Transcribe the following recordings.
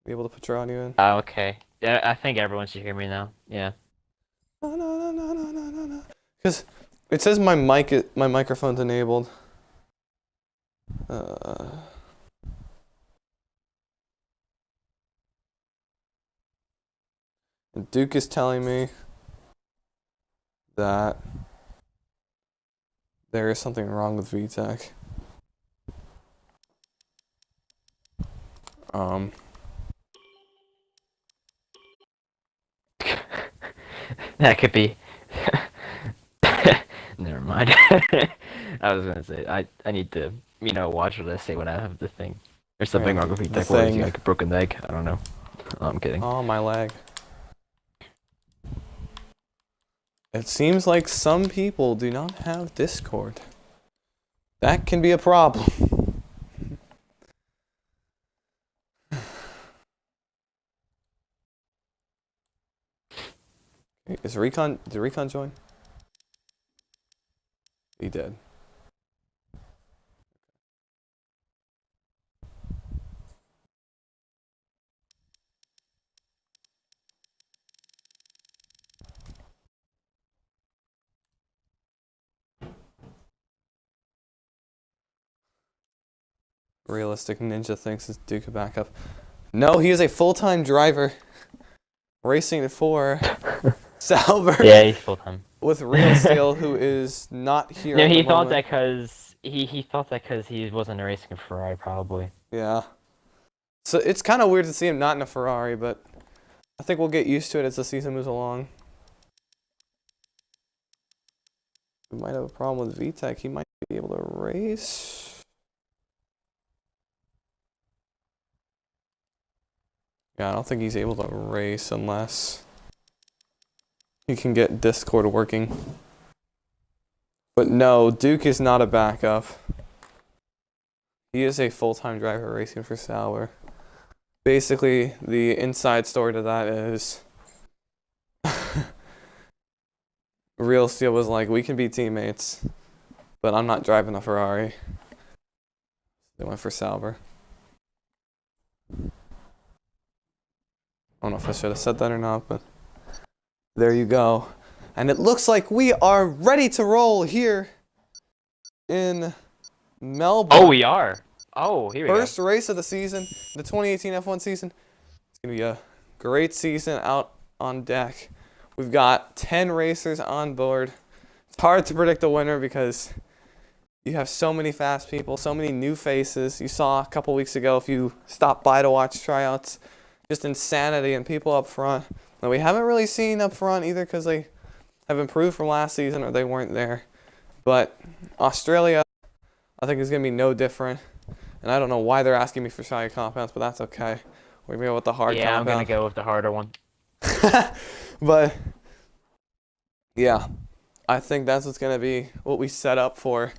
Be able to put your audio in. Oh, okay. Yeah, I think everyone should hear me now. Yeah. Because it says my microphone's enabled. And Duke is telling me that there is something wrong with VTech. That could be. Never mind. I was gonna say I need to watch what I say when I have the thing. There's something wrong with VTech. What is he, like a broken leg? I don't know. Oh, I'm kidding. Oh, my leg. It seems like some people do not have Discord. That can be a problem. Did Recon join? He did. Realistic Ninja thinks it's Duke a backup. No, he is a full-time driver racing for Salver. Yeah, he's full-time. With Real Steel, who is not here. No, he thought that because he thought that because he wasn't racing a Ferrari, probably. Yeah. So it's kind of weird to see him not in a Ferrari, but I think we'll get used to it as the season moves along. We might have a problem with VTech. He might be able to race. Yeah, I don't think he's able to race unless he can get Discord working. But no, Duke is not a backup. He is a full-time driver racing for Sauer. Basically, the inside story to that is Real Steel was like, we can be teammates, but I'm not driving a Ferrari. They went for Sauber. I don't know if I should have said that or not, but there you go. And it looks like we are ready to roll here in Melbourne. Oh, we are. Oh, here we go. First race of the season, the 2018 F1 season. It's going to be a great season out on deck. We've got 10 racers on board. It's hard to predict the winner because you have so many fast people, so many new faces. You saw a couple weeks ago, if you stopped by to watch tryouts, just insanity and people up front. And we haven't really seen up front either because they have improved from last season or they weren't there. But Australia, I think, is going to be no different. And I don't know why they're asking me for shy compounds, but that's okay. We're going to go with the hard compound. Yeah, I'm going to go with the harder one. But, yeah, I think that's what's going to be what we set up for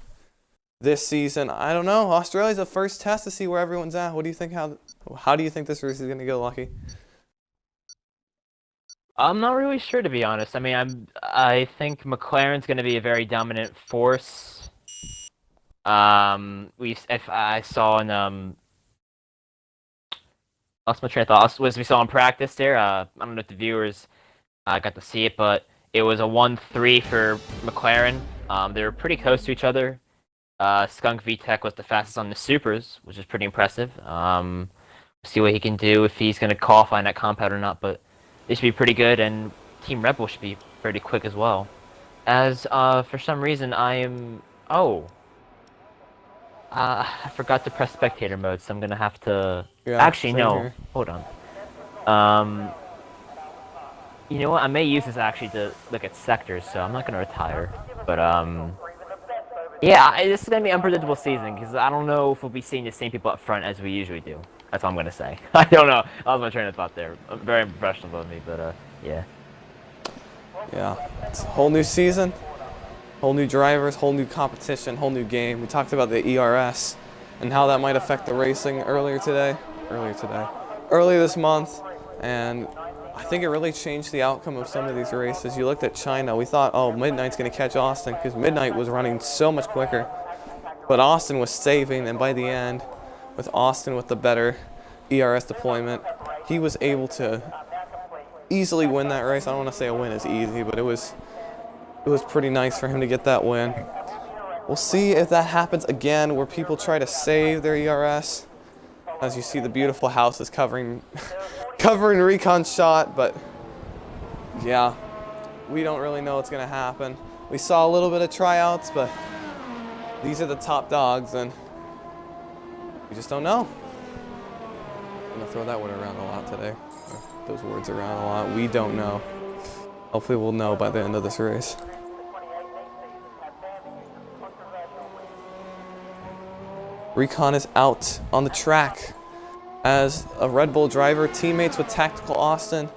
this season. I don't know. Australia's the first test to see where everyone's at. What do you think? How do you think this race is going to go, Lucky? I'm not really sure, to be honest. I mean, I think McLaren's going to be a very dominant force. If I saw in lost my train of thought. We saw in practice there. I don't know if the viewers got to see it, but it was a 1-3 for McLaren. They were pretty close to each other. Skunk VTech was the fastest on the supers, which is pretty impressive. See what he can do, if he's going to qualify in that compound or not, but they should be pretty good, and Team Red Bull should be pretty quick as well. As for some reason I forgot to press spectator mode, so I'm gonna have to. Yeah, actually, no. Here. Hold on. You know what? I may use this actually to look at sectors, so I'm not gonna retire. But yeah, this is gonna be an unpredictable season because I don't know if we'll be seeing the same people up front as we usually do. That's all I'm gonna say. I don't know. That was my train of thought there. Very professional of me, but yeah. Yeah, it's a whole new season. Whole new drivers, whole new competition, whole new game. We talked about the ERS and how that might affect the racing earlier this month, and I think it really changed the outcome of some of these races. You looked at China, we thought, oh, Midnight's going to catch Austin because Midnight was running so much quicker, but Austin was saving, and by the end, with Austin with the better ERS deployment, he was able to easily win that race. I don't want to say a win is easy, but it was pretty nice for him to get that win. We'll see if that happens again, where people try to save their ERS. As you see, the beautiful house is covering covering Recon's shot, but yeah, we don't really know what's gonna happen. We saw a little bit of tryouts, but these are the top dogs, and we just don't know. I'm gonna throw that word around a lot today. Those words around a lot. We don't know. Hopefully we'll know by the end of this race. Recon is out on the track as a Red Bull driver, teammates with Tactical Austin.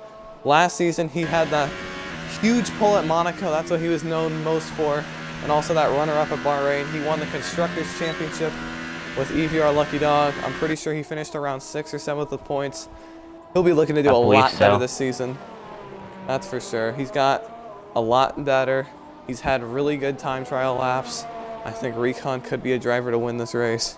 Last season he had that huge pull at Monaco. That's what he was known most for. And also that runner-up at Bahrain. He won the Constructors' Championship with EVR Lucky Dog. I'm pretty sure he finished around 6th or 7th with points. He'll be looking to do a lot better this season. That's for sure. He's got a lot better. He's had really good time trial laps. I think Recon could be a driver to win this race.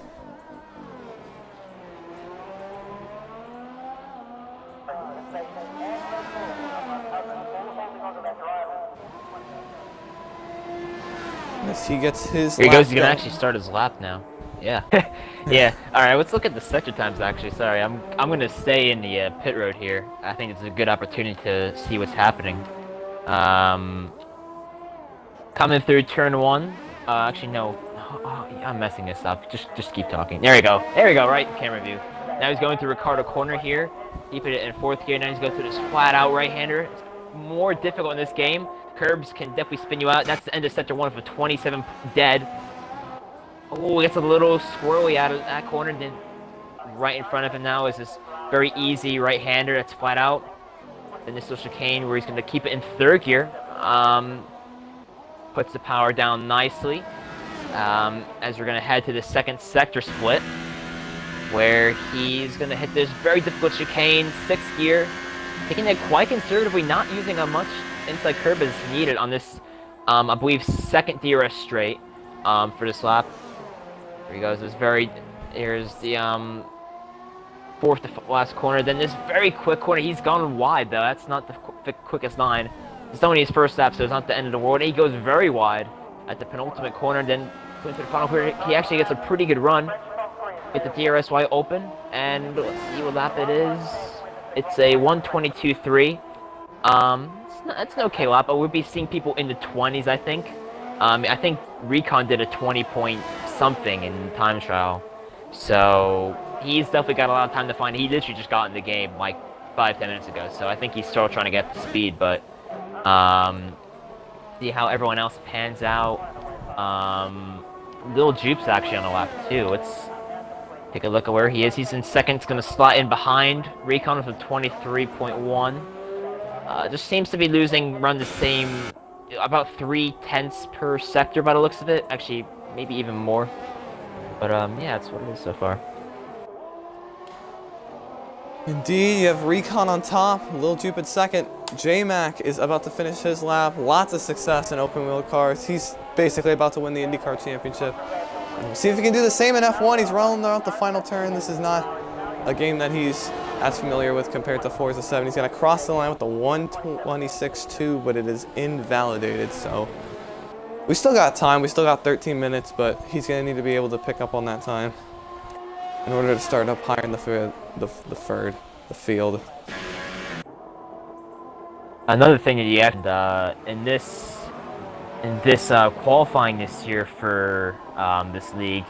As he gets his Here he lap goes, he's gonna done. actually start his lap now. Yeah. Yeah. Alright, let's look at the sector times actually. Sorry, I'm gonna stay in the pit road here. I think it's a good opportunity to see what's happening. Coming through turn 1. Actually no. Oh, I'm messing this up. Just keep talking. There we go. There we go, right camera view. Now he's going through Ricardo corner here. He put it in 4th gear. Now he's going through this flat out right-hander. It's more difficult in this game. Curbs can definitely spin you out. That's the end of sector 1 for 27 dead. Oh, it gets a little squirrely out of that corner. Then right in front of him now is this very easy right-hander that's flat out. Then this little chicane where he's going to keep it in 3rd gear. Puts the power down nicely. As we're going to head to the 2nd sector split, where he's going to hit this very difficult chicane, 6th gear. Taking it quite conservatively, not using a much inside curb as needed on this, I believe, 2nd DRS straight for this lap. Here he goes. Here's the 4th to last corner. Then this very quick corner. He's gone wide though. That's not the quickest line. It's only his first lap, so it's not the end of the world. And he goes very wide at the penultimate corner. Then going to the final corner, he actually gets a pretty good run. Get the DRS wide open, and let's see what lap it is. It's a 1:22.3. It's an okay lap, but we'll be seeing people in the 20s, I think. I think Recon did a 20 point something in time trial. So he's definitely got a lot of time to find it. He literally just got in the game like 5-10 minutes ago. So I think he's still trying to get the speed, but see how everyone else pans out. Lil Jupe's actually on the lap too. Let's take a look at where he is. He's in 2nd. It's going to slot in behind Recon with a 23.1. Just seems to be losing around the same, about 0.3 per sector by the looks of it. Actually, maybe even more. But yeah, that's what it is so far. Indeed, you have Recon on top, Lil Jupe at 2nd. J-Mac is about to finish his lap. Lots of success in open wheel cars. He's basically about to win the IndyCar Championship. And we'll see if he can do the same in F1. He's rolling out the final turn. This is not a game that he's as familiar with compared to Forza 7. He's going to cross the line with the 1:26.2, but it is invalidated. So we still got time. We still got 13 minutes, but he's going to need to be able to pick up on that time in order to start up higher in the field. Another thing that you have in this qualifying this year for this league,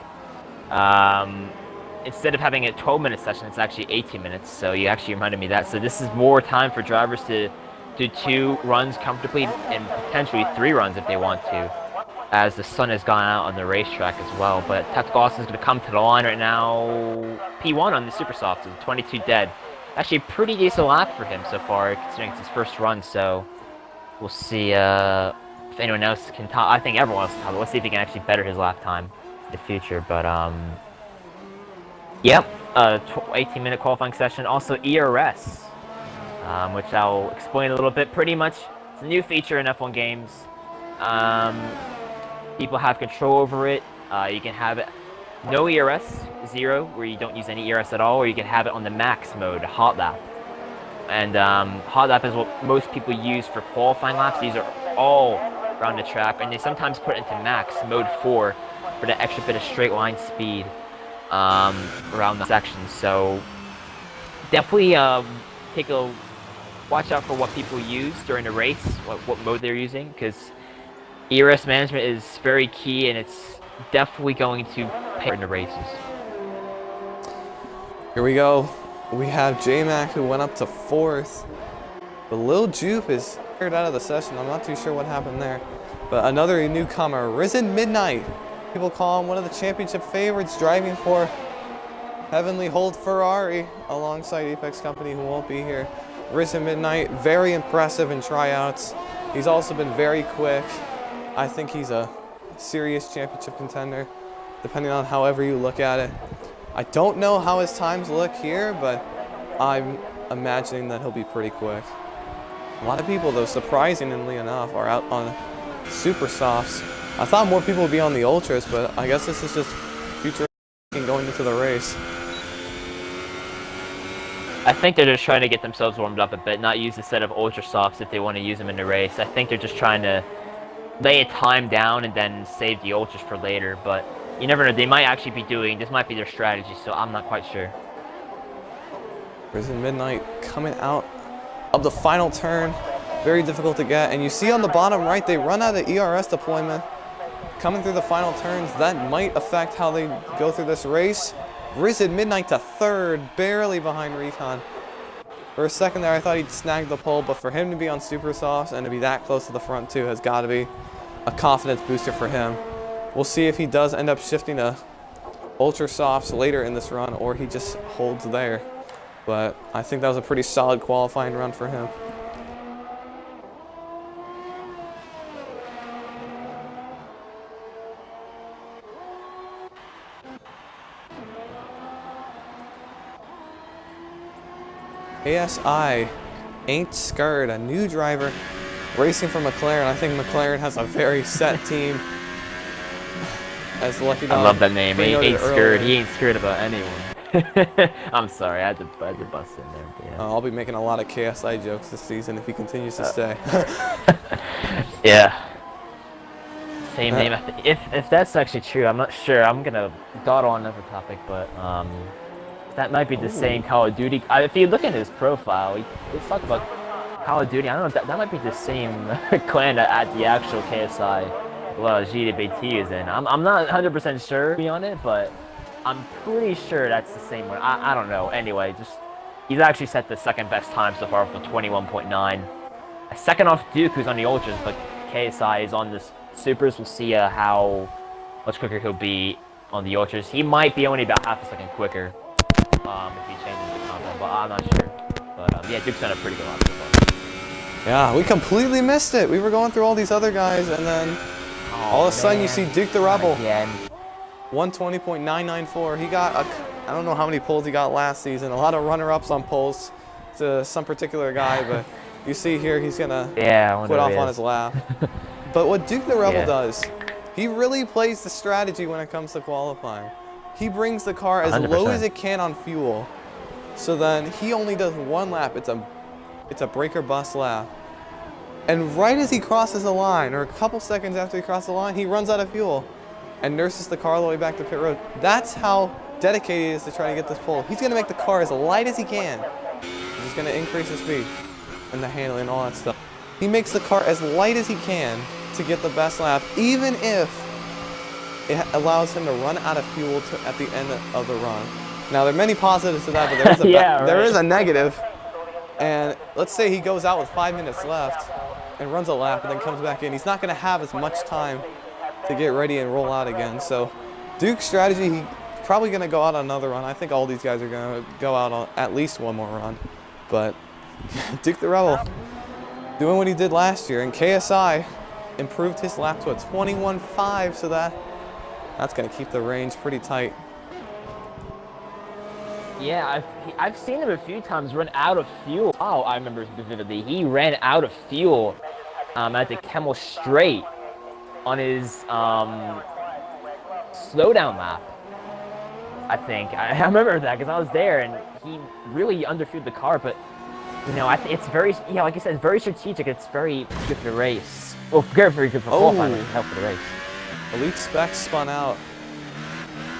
instead of having a 12-minute session, it's actually 18 minutes. So you actually reminded me of that. So this is more time for drivers to do 2 runs comfortably and potentially 3 runs if they want to, as the sun has gone out on the racetrack as well. But Tactical Austin's going to come to the line right now. P1 on the Super Soft, 22 dead. Actually, a pretty decent lap for him so far, considering it's his first run. So we'll see if anyone else can top. I think everyone else can top. Let's see if he can actually better his lap time in the future. But yep, 18-minute qualifying session. Also ERS, which I'll explain a little bit. Pretty much, it's a new feature in F1 games. People have control over it. You can have it no ERS, 0, where you don't use any ERS at all, or you can have it on the max mode, hot lap, And hot lap is what most people use for qualifying laps. These are all around the track, and they sometimes put it into max mode 4 for the extra bit of straight line speed around the sections. So definitely watch out for what people use during the race, what mode they're using, because ERS management is very key, and it's definitely going to pay in the races. Here we go. We have J-Mac who went up to 4th. But Lil Jupe is cleared out of the session. I'm not too sure what happened there. But another newcomer, Risen Midnight. People call him one of the championship favorites, driving for Heavenly Hold Ferrari alongside Apex Company, who won't be here. Risen Midnight, very impressive in tryouts. He's also been very quick. I think he's a serious championship contender, depending on however you look at it. I don't know how his times look here, but I'm imagining that he'll be pretty quick. A lot of people, though, surprisingly enough, are out on super softs. I thought more people would be on the ultras, but I guess this is just future going into the race. I think they're just trying to get themselves warmed up a bit, not use a set of ultra softs if they want to use them in the race. I think they're just trying to lay a time down and then save the ultras for later, but you never know. They might actually be doing, this might be their strategy, so I'm not quite sure. Risen Midnight coming out of the final turn. Very difficult to get. And you see on the bottom right, they run out of ERS deployment. Coming through the final turns, that might affect how they go through this race. Risen Midnight to 3rd, barely behind Recon. For a second there, I thought he'd snag the pole, but for him to be on super softs and to be that close to the front too has got to be a confidence booster for him. We'll see if he does end up shifting to ultra softs later in this run, or he just holds there. But I think that was a pretty solid qualifying run for him. ASI ain't scared, a new driver racing for McLaren. I think McLaren has a very set team. As Lucky Dog, I love that name. He ain't scared. earlier. He ain't scared about anyone. I'm sorry, I had to bust in there. But yeah. I'll be making a lot of KSI jokes this season if he continues to stay. Yeah. Same name. If that's actually true, I'm not sure. I'm gonna dawdle on another topic, but that might be the same Call of Duty. If you look at his profile, let's talk about Call of Duty. I don't know. That might be the same clan that at the actual KSI. Well, GWT is in. I'm not 100% sure on it, but I'm pretty sure that's the same one. I don't know. Anyway, he's actually set the second best time so far with 21.9. A second off Duke, who's on the ultras, but KSI is on the supers. We'll see how much quicker he'll be on the ultras. He might be only about half a second quicker if he changes the combo, but I'm not sure. But yeah, Duke's done a pretty good lap so far. Yeah, we completely missed it. We were going through all these other guys, and then all of a sudden you see Duke the Rebel. Again. 120.994. He got I don't know how many pulls he got last season. A lot of runner-ups on pulls to some particular guy, but you see here he's gonna quit off on his lap. But what Duke the Rebel does, he really plays the strategy when it comes to qualifying. He brings the car as 100%. low as it can on fuel, so then he only does one lap. It's a break or bust lap. And right as he crosses the line, or a couple seconds after he crosses the line, he runs out of fuel and nurses the car all the way back to pit road. That's how dedicated he is to try to get this pole. He's going to make the car as light as he can. He's going to increase the speed and the handling and all that stuff. He makes the car as light as he can to get the best lap, even if it allows him to run out of fuel at the end of the run. Now, there are many positives to that, but there is there is a negative. And let's say he goes out with 5 minutes left and runs a lap and then comes back in. He's not going to have as much time to get ready and roll out again. So Duke's strategy, he's probably going to go out on another run. I think all these guys are going to go out on at least one more run. But Duke the Rebel doing what he did last year. And KSI improved his lap to a 21.5, so that's going to keep the range pretty tight. Yeah, I've seen him a few times run out of fuel. Oh, I remember vividly. He ran out of fuel at the Kemmel Straight on his slowdown lap. I think I remember that because I was there, and he really underfueled the car. But You know, it's very, yeah, like I said, it's very strategic. It's very good for the race. Well, very good for qualifying, but help for the race. Elite Spec spun out.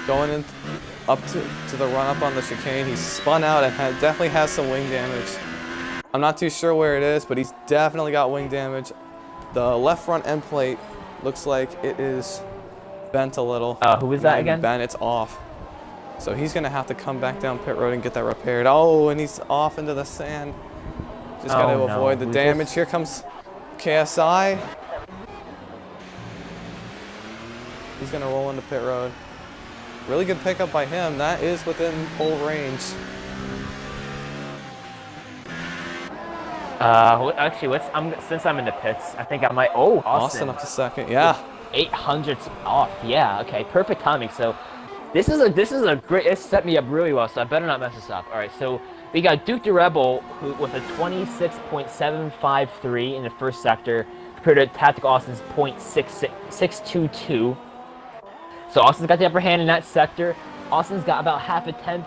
Going in up to the run up on the chicane. He's spun out and definitely has some wing damage. I'm not too sure where it is, but he's definitely got wing damage. The left front end plate looks like it is bent a little. Who is that again? Bent, it's off. So he's gonna have to come back down pit road and get that repaired. Oh, and he's off into the sand. Just gotta avoid the damage. Here comes KSI. He's gonna roll into pit road. Really good pickup by him. That is within pole range. Actually, since I'm in the pits, I think I might. Oh, Austin up to second. Yeah. 800s off. Yeah. Okay. Perfect timing. So, this is a great. It set me up really well. So I better not mess this up. All right. So we got Duke the Rebel with a 26.753 in the first sector, compared to Tactical Austin's .622. So Austin's got the upper hand in that sector. Austin's got about half a tenth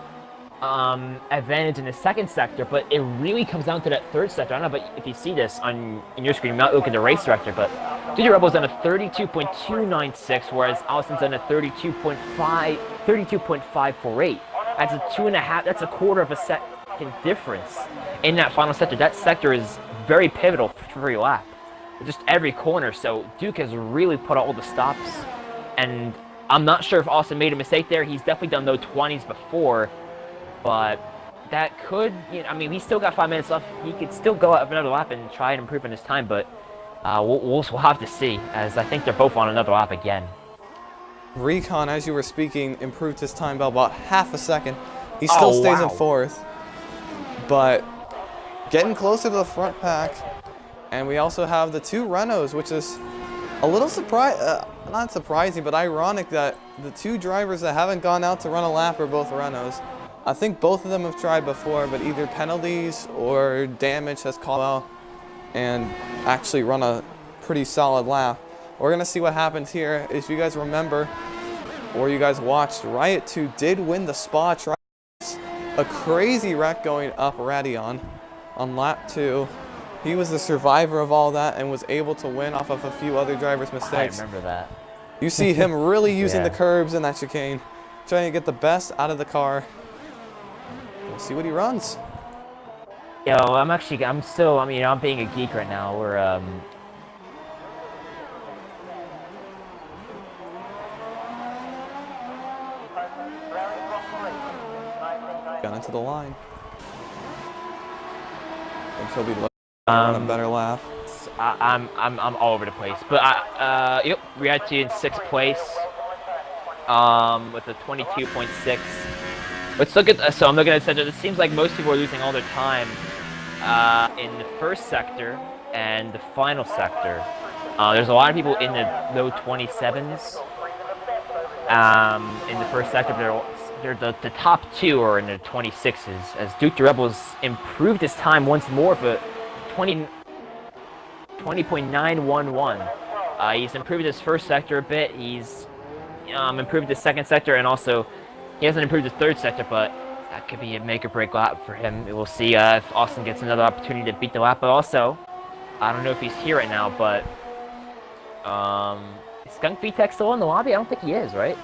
advantage in the second sector, but it really comes down to that third sector. I don't know if you see this on your screen. You're not looking at the race director, but Duty Rebel's done a 32.296, whereas Austin's done a 32.548. That's a 2.5. That's a quarter of a second difference in that final sector. That sector is very pivotal for every lap, just every corner. So Duke has really put out all the stops, and I'm not sure if Austin made a mistake there. He's definitely done those 20s before, but that could, you know, I mean, he's still got 5 minutes left. He could still go out another lap and try and improve on his time, but we'll have to see, as I think they're both on another lap again. Recon, as you were speaking, improved his time by about half a second. He still stays in fourth, but getting closer to the front pack. And we also have the 2 Renaults, which is a little not surprising, but ironic that the 2 drivers that haven't gone out to run a lap are both Renaults. I think both of them have tried before, but either penalties or damage has caught out and actually run a pretty solid lap. We're gonna see what happens here. If you guys remember, or you guys watched, Riot 2 did win the spot. A crazy wreck going up Radion on lap 2. He was the survivor of all that and was able to win off of a few other drivers' mistakes. I remember that. You see him really using the curbs in that chicane, trying to get the best out of the car. We'll see what he runs. Yo, I'm being a geek right now. We're, Got into the line. I think he'll be on a better lap. I'm all over the place, but yep, Riatu in 6th place, with a 22.6. Let's look at. So I'm looking at the center. It seems like most people are losing all their time in the first sector and the final sector. There's a lot of people in the low 27s in the first sector. The top 2 are in the 26s, as Duke the Rebels improved his time once more for 20.911. He's improved his first sector a bit. He's improved his second sector, and also he hasn't improved his third sector, but that could be a make or break lap for him. We'll see if Austin gets another opportunity to beat the lap. But also, I don't know if he's here right now, but is Skunk VTech still in the lobby? I don't think he is, right?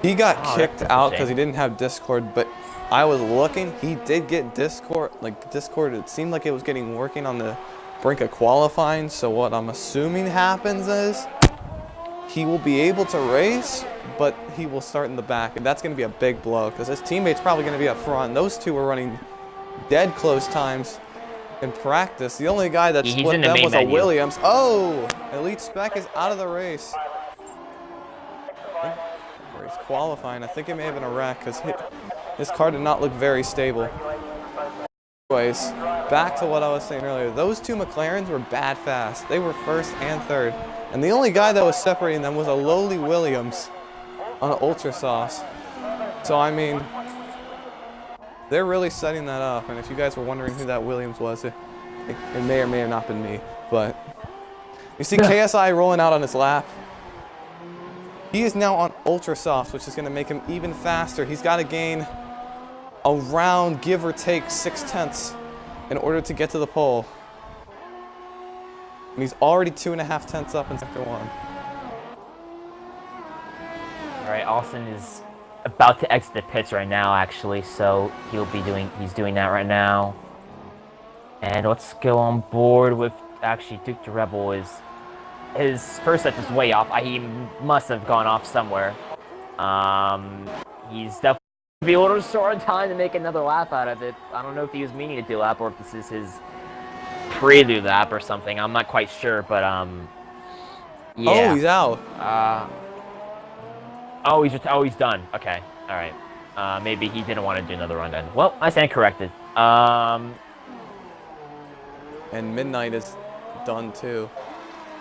He got kicked out because he didn't have Discord, but I was looking. He did get Discord. It seemed like it was getting working on the brink of qualifying. So what I'm assuming happens is he will be able to race, but he will start in the back, and that's going to be a big blow because his teammate's probably going to be up front. And those 2 were running dead close times in practice. The only guy that split them was a Williams. Oh, Elite Spec is out of the race. He's qualifying. I think it may have been a wreck because his car did not look very stable. Anyways, back to what I was saying earlier. Those 2 McLarens were bad fast. They were first and third. And the only guy that was separating them was a lowly Williams on an Ultra Sauce. So, I mean, they're really setting that up. And if you guys were wondering who that Williams was, it may or may have not been me. But you see KSI rolling out on his lap. He is now on Ultra Soft, which is going to make him even faster. He's got to gain around, give or take, 0.6 in order to get to the pole. And he's already 2.5 tenths up in sector 1. All right, Austin is about to exit the pits right now, actually, so he's doing that right now. And let's go on board with, actually, Duke the Rebel is, his first set is way off. He must have gone off somewhere. He's definitely be a little short on time to make another lap out of it. I don't know if he was meaning to do a lap or if this is his prelude lap or something. I'm not quite sure, but yeah. Oh, he's out. He's done. Okay, all right. Maybe he didn't want to do another run then. Well, I stand corrected. And Midnight is done too.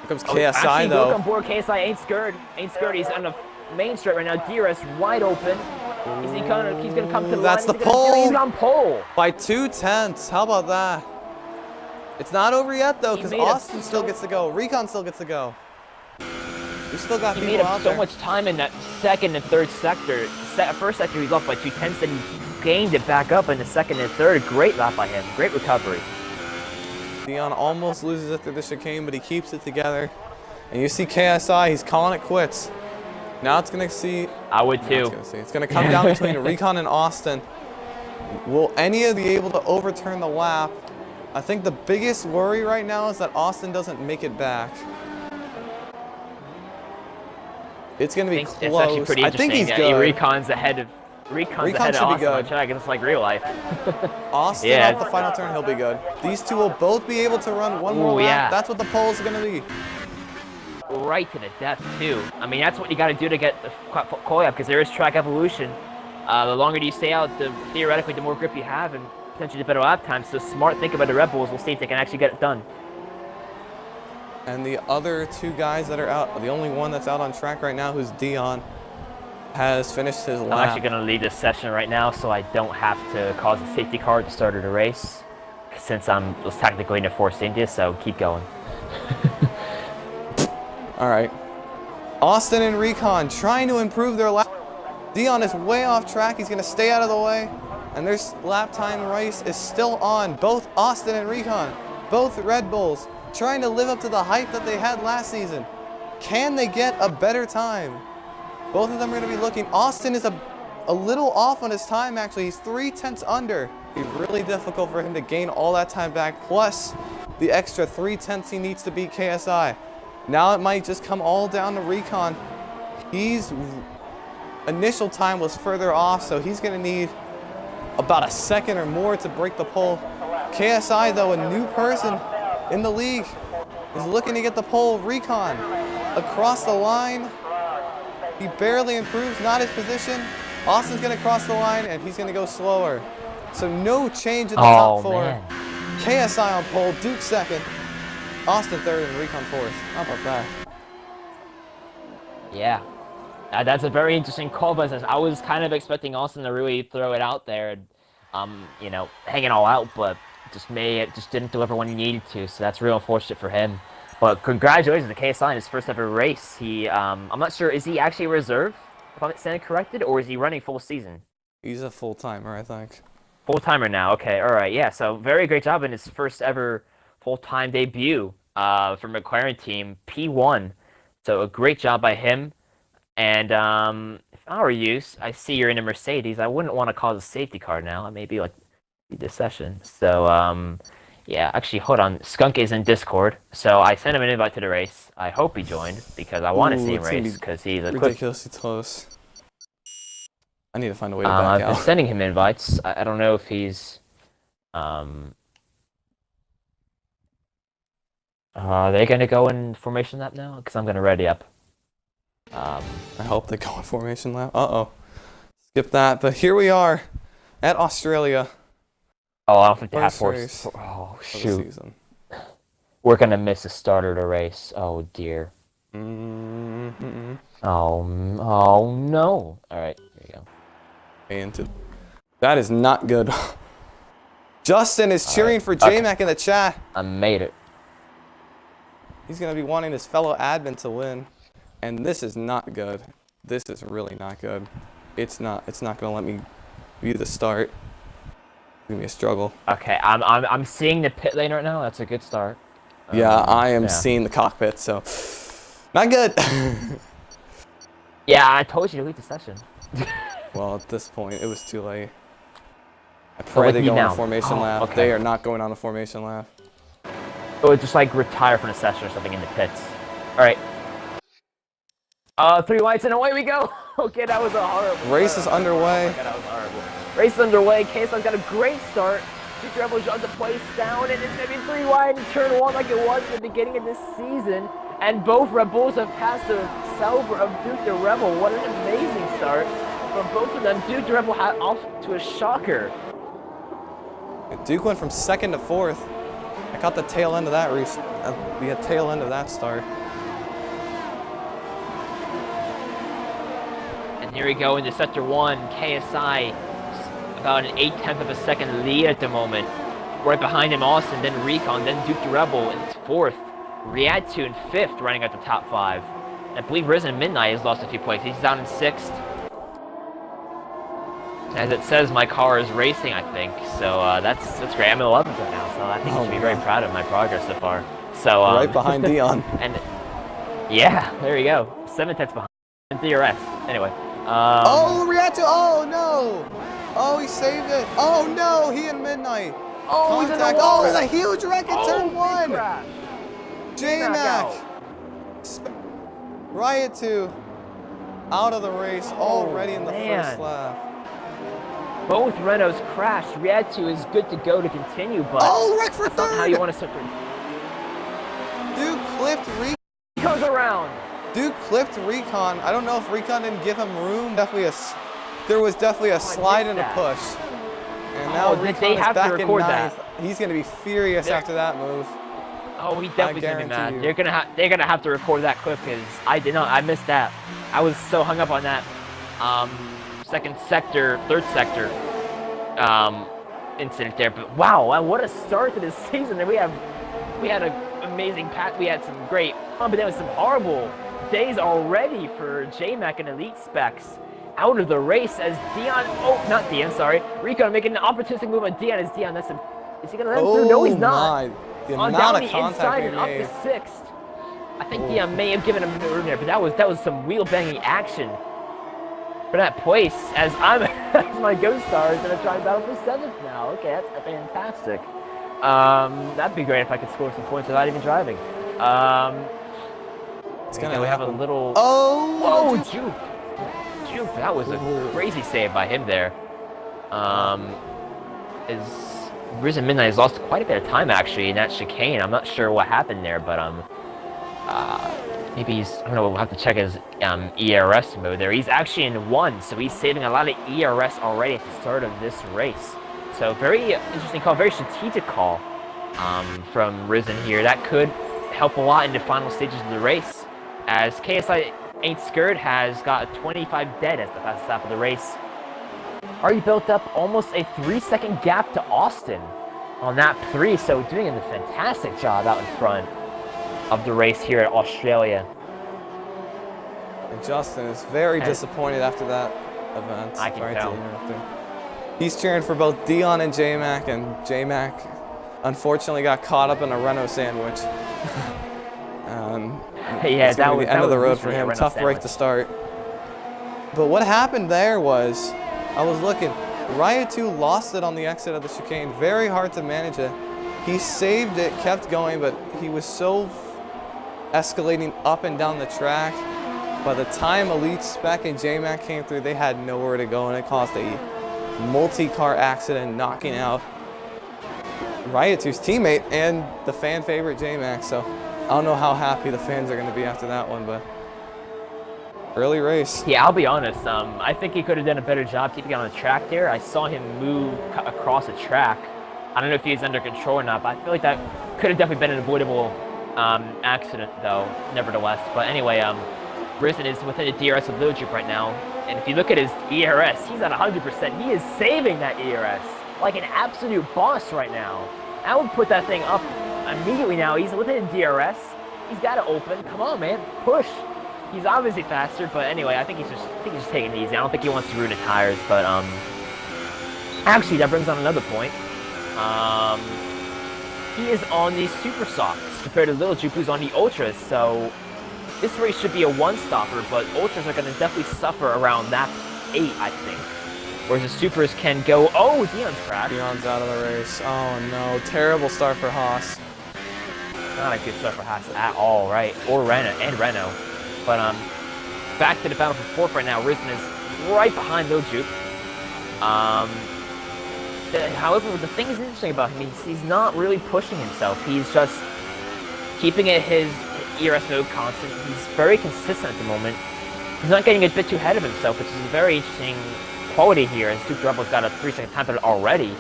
Here comes Oh, KSI actually, though. Welcome aboard, KSI ain't scared. He's on the main straight right now. DRS wide open. He's gonna come to the That's line. the pole. He's on pole. By 2 tenths. How about that? It's not over yet though, because made Austin it still gets to go. Recon still gets to go. We still got He people made up out so there. much time in that second and third sector. First sector he's off by 2 tenths, and he gained it back up in the second and third. Great lap by him. Great recovery. Dion almost loses it through the chicane, but he keeps it together. And you see KSI, he's calling it quits. Now it's gonna see. I would too. It's gonna come down between Recon and Austin. Will any of be able to overturn the lap? I think the biggest worry right now is that Austin doesn't make it back. It's gonna be close. It's actually pretty I interesting. think he's Yeah, good. Recon's ahead of Recon should be Austin on good. track. It's like real life. Austin Yeah. off the final turn, he'll be good. These two will both be able to run one more Ooh, lap. yeah. That's what the poll's gonna be. Right to the depth too. I mean, that's what you got to do to get the quali up, because there is track evolution. The longer you stay out, theoretically, the more grip you have, and potentially the better lap time. So smart think about the Red Bulls. We'll see if they can actually get it done. And the other two guys that are out, the only one that's out on track right now, who's Dion, has finished his lap. I'm actually going to lead this session right now, so I don't have to cause a safety car at the start of the race, since I was technically in a Force India. So keep going. All right. Austin and Recon trying to improve their lap. Dion is way off track. He's going to stay out of the way. And their lap time race is still on. Both Austin and Recon, both Red Bulls, trying to live up to the hype that they had last season. Can they get a better time? Both of them are going to be looking. Austin is a little off on his time, actually. He's 3 tenths under. It'd be really difficult for him to gain all that time back, plus the extra 3 tenths he needs to beat KSI. Now it might just come all down to Recon. His initial time was further off, so he's going to need about a second or more to break the pole. KSI, though, a new person in the league, is looking to get the pole. Recon across the line. He barely improves, not his position. Austin's going to cross the line, and he's going to go slower. So no change in the top four. Man. KSI on pole, Duke second. Austin third and Recon fourth. How about that? Yeah. That's a very interesting call, but I was kind of expecting Austin to really throw it out there and, you know, hang it all out, but just didn't deliver when he needed to, so that's real unfortunate for him. But congratulations to KSI in his first ever race. I'm not sure, is he actually a reserve, if I'm standing corrected, or is he running full season? He's a full-timer, I think. Full-timer now, okay, alright, yeah, so very great job in his first ever full-time debut for McLaren team, P1. So a great job by him. And if I were you, I see you're in a Mercedes, I wouldn't want to cause a safety car now. It may be like this session. So yeah, actually, hold on. Skunk is in Discord, so I sent him an invite to the race. I hope he joined because I want to see him race because he's a ridiculously close. I need to find a way to I've back been out. sending him invites. I don't know if he's are they gonna go in formation lap now? Because I'm gonna ready up. I hope they go in formation lap. Uh-oh. Skip that. But here we are at Australia. Oh, I don't think they have First force. race Oh for the shoot, season. we're gonna miss the start of the race. Oh dear. Mm-mm. Oh no. All right, here you go. And that is not good. Justin is cheering for JMac in the chat. I made it. He's going to be wanting his fellow admin to win. And this is not good. This is really not good. It's not going to let me view the start. gonna be a struggle. Okay, I'm seeing the pit lane right now. That's a good start. Yeah, I am seeing the cockpit, so not good. Yeah, I told you to leave the session. Well, at this point, it was too late. I So pray with they me go on now. a formation lap. Okay. They are not going on a formation lap. Or just like retire from the session or something in the pits. All right. 3 lights and away we go. Okay, that was a horrible. Race is underway. Oh my God, that was horrible. Race is underway. KSI's got a great start. Duke Rebel John's to place down, and it's gonna be 3 wide in turn 1 like it was at the beginning of this season. And both Red Bulls have passed the Sauber of Duke the Rebel. What an amazing start from both of them. Duke the Rebel had off to a shocker. Duke went from 2nd to 4th. I caught the tail end of that race. The tail end of that start. And here we go into sector 1. KSI about an 1/8 of a second lead at the moment. Right behind him, Austin, then Recon, then Duke the Rebel in 4th. Riatu in 5th, running at the top 5. I believe Risen Midnight has lost a few points. He's down in 6th. As it says, my car is racing, I think. So that's great. I'm in 11th right now, so I think you should be very proud of my progress so far. So Right behind Dion. And yeah, there you go. 7 tenths behind. And DRS. Anyway. Oh, Riatu! Oh no! Oh, he saved it. Oh no, he and Midnight. Oh, he's in the Contact. wall. Oh, there's a huge wreck in turn 1. Crash. J-Mac. Riot 2 out of the race already in the first lap. Both Renaults crashed. Riatu is good to go to continue, but wreck for that's not how third. you want to separate. Duke clipped Recon. He goes around. Duke clipped Recon. I don't know if Recon didn't give him room. There was definitely a slide and a push. And now Recon they is have to back in record 9th. He's going to be furious after that move. Oh, he definitely gonna be mad. you. They're gonna have to record that clip because I missed that. I was so hung up on that third sector incident there. But wow, what a start to this season! And we had an amazing pack. We had some great, but there was some horrible days already for J-Mac and Elite Specs. Out of the race as Dion. Oh, not Dion. Sorry, Recon making an opportunistic move on Dion. Is he gonna let him through? No, he's not. The On amount down of the contact inside he and up made. to 6th. I think Dion may have given him a room there, but that was some wheel banging action for that place. As my Ghost Star is gonna try to battle for 7th now. Okay, that's fantastic. That'd be great if I could score some points without even driving. It's gonna we have a happen. little. Oh, Juke! That was a crazy save by him there. Risen Midnight has lost quite a bit of time actually in that chicane. I'm not sure what happened there, but maybe I don't know. We'll have to check his ERS mode there. He's actually in 1, so he's saving a lot of ERS already at the start of this race. So very interesting call, very strategic call from Risen here. That could help a lot in the final stages of the race, as KSI Ain't Scared has got a 25 dead as the fastest lap of the race. Already built up almost a 3-second gap to Austin on lap 3, so doing a fantastic job out in front of the race here at Australia. And Justin is very disappointed after that event. I can tell. He's cheering for both Dion and J-Mac, and J-Mac unfortunately got caught up in a Renault sandwich. Yeah, it's gonna be the end of the road for him. Tough break to start. But what happened there was, I was looking, Riot 2 lost it on the exit of the chicane. Very hard to manage it. He saved it, kept going, but he was so escalating up and down the track. By the time Elite Spec and J-Mac came through, they had nowhere to go, and it caused a multi-car accident, knocking out Riot 2's teammate and the fan favorite J-Mac. So I don't know how happy the fans are going to be after that one, but early race. Yeah, I'll be honest. I think he could have done a better job keeping on the track there. I saw him move across the track. I don't know if he's under control or not, but I feel like that could have definitely been an avoidable accident, though, nevertheless. But anyway, Risen is within the DRS of Little Juke right now. And if you look at his ERS, he's at 100%. He is saving that ERS like an absolute boss right now. I would put that thing up immediately now. He's within DRS. He's got to open. Come on, man. Push. He's obviously faster, but anyway, I think he's just taking it easy. I don't think he wants to ruin the tires, but Actually, that brings on another point. He is on the super softs compared to Little Jupe, who's on the ultras. So this race should be a one-stopper, but ultras are going to definitely suffer around lap 8, I think. Whereas the supers can go. Oh, Dion's crashed. Dion's out of the race. Oh no, terrible start for Haas. Not a good start for Haas at all, right? Or Renault. But back to the battle for fourth right now. Risen is right behind Little Jupe. However, the thing is interesting about him, he's not really pushing himself. He's just keeping it his ERS mode constant. He's very consistent at the moment. He's not getting a bit too ahead of himself, which is a very interesting quality here. And Duke Rebel's got a 3-second time penalty already.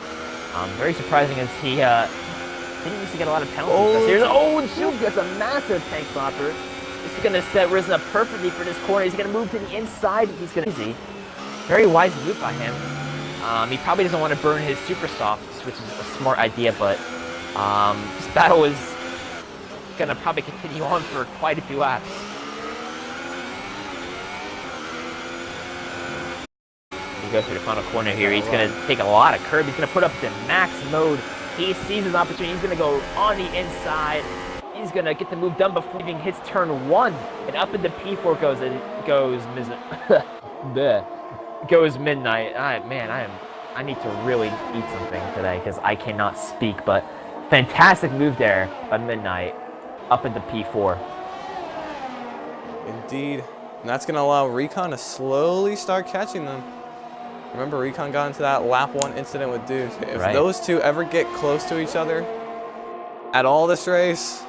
Very surprising as he didn't used to get a lot of penalties. Duke gets a massive tank slapper. This is going to set Risen up perfectly for this corner. He's going to move to the inside. He's going to easy. Very wise move by him. He probably doesn't want to burn his super softs, which is a smart idea, but this battle is going to probably continue on for quite a few laps. He goes through the final corner here. He's going to take a lot of curb. He's going to put up the max mode. He sees his opportunity. He's going to go on the inside. He's going to get the move done before leaving his turn 1. And up into P4 goes Midnight. I need to really eat something today because I cannot speak. But fantastic move there by Midnight up into P4. Indeed. And that's going to allow Recon to slowly start catching them. Remember, Recon got into that lap 1 incident with Duke. If those two ever get close to each other at all this race,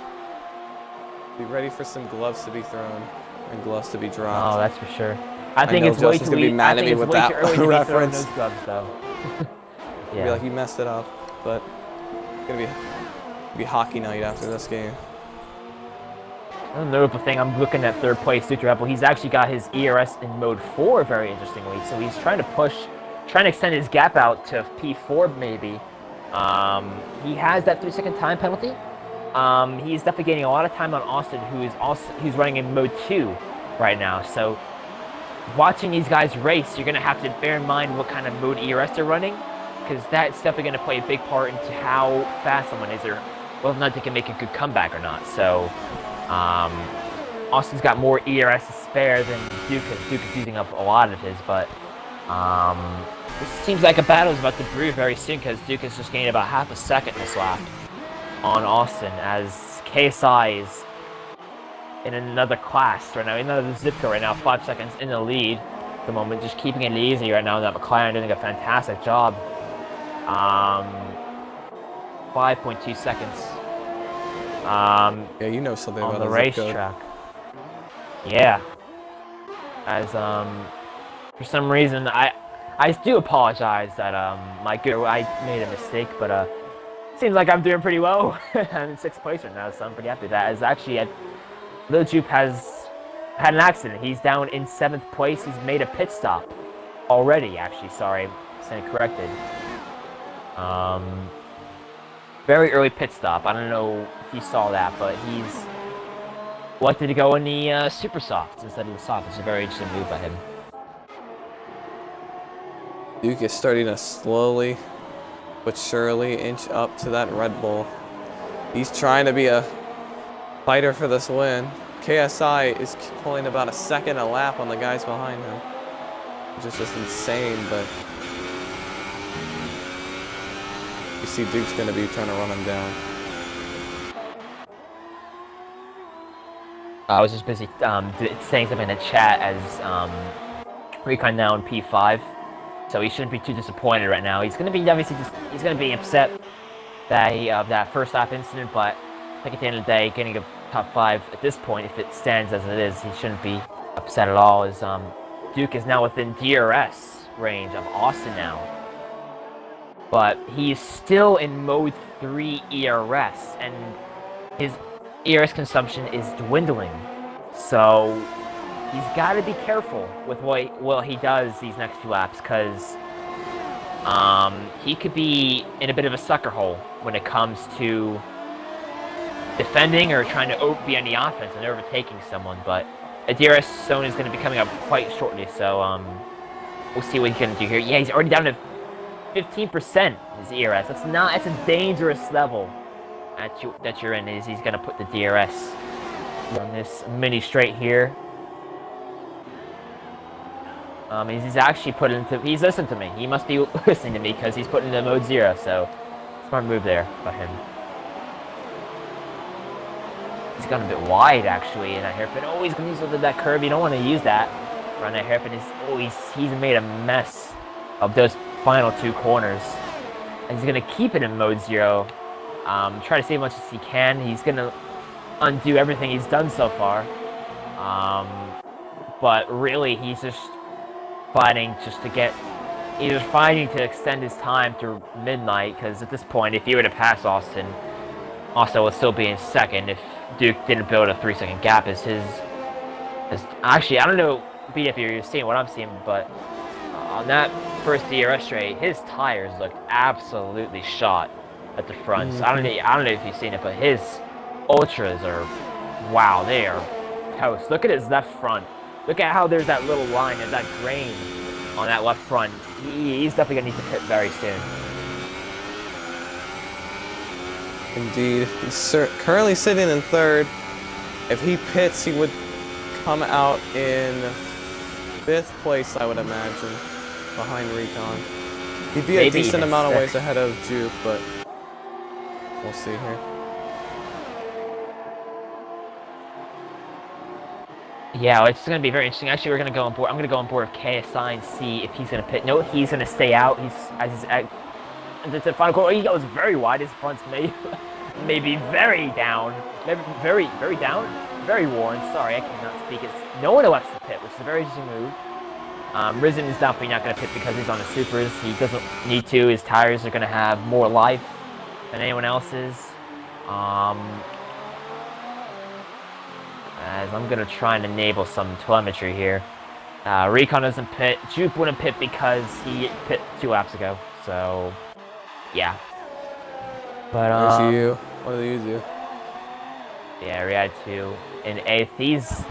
be ready for some gloves to be thrown and gloves to be dropped. Oh, that's for sure. I think it's way too early. I think it's way too early to be throwing those gloves, though. Yeah. Be like, you messed it up, but it's gonna be hockey night after this game. Another notable thing, I'm looking at third place Duke Rebel. He's actually got his ERS in mode 4, very interestingly. So he's trying to extend his gap out to P4 maybe. He has that 3-second time penalty. He's definitely getting a lot of time on Austin, who's running in mode 2 right now. So watching these guys race, you're gonna have to bear in mind what kind of mode ERS they're running, because that's definitely gonna play a big part into how fast someone is, or whether or not they can make a good comeback or not. So Austin's got more ERS to spare than Duke, because Duke is using up a lot of his, but this seems like a battle is about to brew very soon, because Duke is just gaining about half a second this lap on Austin, as KSI is in another class right now, in another zip code right now, 5 seconds in the lead at the moment, just keeping it easy right now. That McLaren doing a fantastic job. 5.2 seconds. Yeah, you know something on about the racetrack. Yeah. As for some reason, I do apologize that I made a mistake, but seems like I'm doing pretty well. I'm in 6th place right now, so I'm pretty happy with that. As actually, Lil Jupe has had an accident. He's down in 7th place. He's made a pit stop already, actually. Sorry, stand corrected. Very early pit stop. I don't know if you saw that, but he's elected to go in the super softs instead of the soft. It's a very interesting move by him. Duke is starting to slowly but surely inch up to that Red Bull. He's trying to be a fighter for this win. KSI is pulling about a second a lap on the guys behind him, which is just insane, but you see Duke's going to be trying to run him down. I was just busy saying something in the chat as Recon now in P5, so he shouldn't be too disappointed right now. He's going to be he's going to be upset that that first lap incident, but I think at the end of the day, getting a top 5 at this point, if it stands as it is, he shouldn't be upset at all. As Duke is now within DRS range of Austin now, but he's still in mode 3 ERS, and his ERS consumption is dwindling. So he's got to be careful with what he does these next few laps, because he could be in a bit of a sucker hole when it comes to defending or trying to be on the offense and overtaking someone. But a DRS zone is going to be coming up quite shortly, so we'll see what he can do here. Yeah, he's already down to 15% is ERS. That's a dangerous level that you're in. Is he's gonna put the DRS on this mini straight here. He's actually he's listened to me. He must be listening to me because he's put into mode 0, so smart move there by him. He's gone a bit wide actually in that hairpin. Oh, he's gonna use that curve. You don't want to use that around that hairpin. He's made a mess of those final 2 corners. And he's gonna keep it in mode 0. Try to save as much as he can. He's gonna undo everything he's done so far. But really, he's just fighting to extend his time to midnight, because at this point, if he were to pass Austin would still be in second if Duke didn't build a 3-second gap. Actually, I don't know, BF, if you're seeing what I'm seeing, but on that first DRS straight, his tires looked absolutely shot at the front. So I don't know if you've seen it, but his ultras are, wow, they are toast. Look at his left front. Look at how there's that little line of that grain on that left front. He's definitely going to need to pit very soon. Indeed. He's currently sitting in 3rd. If he pits, he would come out in 5th place, I would imagine, behind Recon. He'd be a decent amount of ways ahead of Juke, but we'll see here. Yeah, it's going to be very interesting. Actually, we're going to go on board. I'm going to go on board with KSI and see if he's going to pit. No, he's going to stay out. The final corner, he goes very wide. His front's may be very down. Very down. Very worn. Sorry, I cannot speak. No one elects to pit, which is a very interesting move. Risen is definitely not going to pit because he's on the supers. He doesn't need to. His tires are going to have more life than anyone else's. As I'm going to try and enable some telemetry here. Recon doesn't pit. Juke wouldn't pit because he pit 2 laps ago. So, yeah. But, what do you do? Yeah, Riyadh 2 in 8th. He's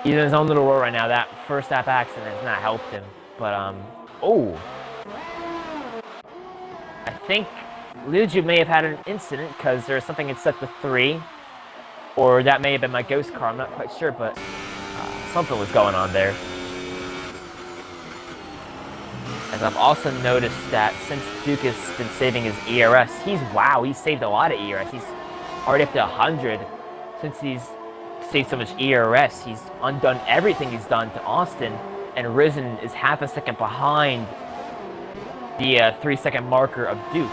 in his own little world right now. That first lap accident has not helped him. But, oh. I think Luju may have had an incident because there's something in set to 3. Or that may have been my ghost car, I'm not quite sure, but something was going on there. As I've also noticed that since Duke has been saving his ERS, he's saved a lot of ERS. He's already up to 100. Since he's saved so much ERS, he's undone everything he's done to Austin, and Risen is half a second behind the 3-second marker of Duke.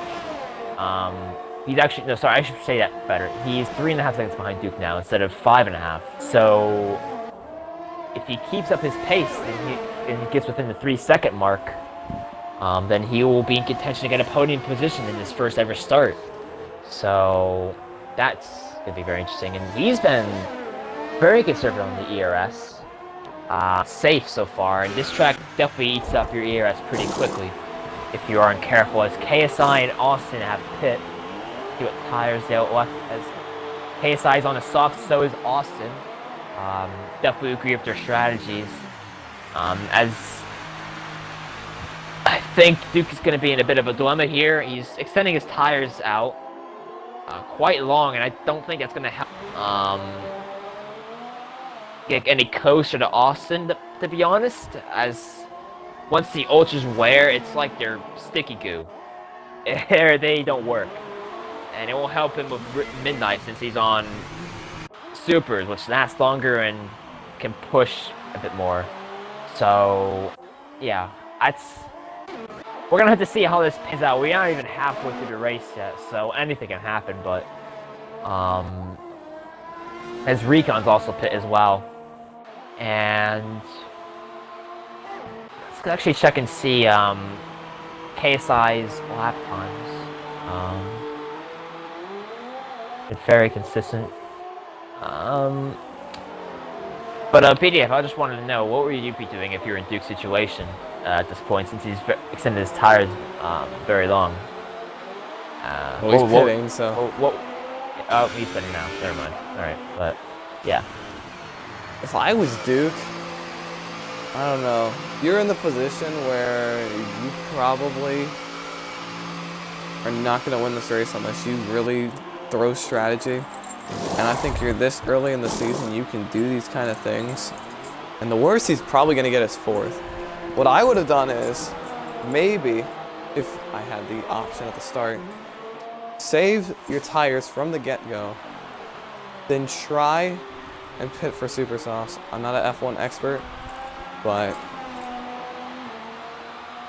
He's actually, no, sorry, I should say that better. He's 3.5 seconds behind Duke now instead of 5.5. So, if he keeps up his pace and he gets within the 3-second mark, then he will be in contention to get a podium position in his first ever start. So, that's going to be very interesting. And he's been very conservative on the ERS. Safe so far. And this track definitely eats up your ERS pretty quickly if you aren't careful. As KSI and Austin have pit. See what tires they'll left. As KSI is on the soft, so is Austin. Definitely agree with their strategies. As I think Duke is going to be in a bit of a dilemma here. He's extending his tires out quite long, and I don't think that's going to help get any closer to Austin, to be honest. As once the ultras wear, it's like they're sticky goo. They don't work. And it will help him with midnight since he's on supers, which last longer and can push a bit more. So, yeah, we're gonna have to see how this pans out. We aren't even halfway through the race yet, so anything can happen. But as Recon's also pit as well, and let's actually check and see KSI's lap times. Been very consistent. But PDF, I just wanted to know, what would you be doing if you're in Duke's situation at this point, since he's extended his tires very long? Well, he's pitting, so... Oh, he's pitting now. Never mind. Alright, but, yeah. If I was Duke, I don't know. You're in the position where you probably are not going to win this race unless you really throw strategy. And I think you're this early in the season, you can do these kind of things. And the worst he's probably going to get is 4th. What I would have done is, maybe, if I had the option at the start, save your tires from the get-go, then try and pit for super softs. I'm not an F1 expert, but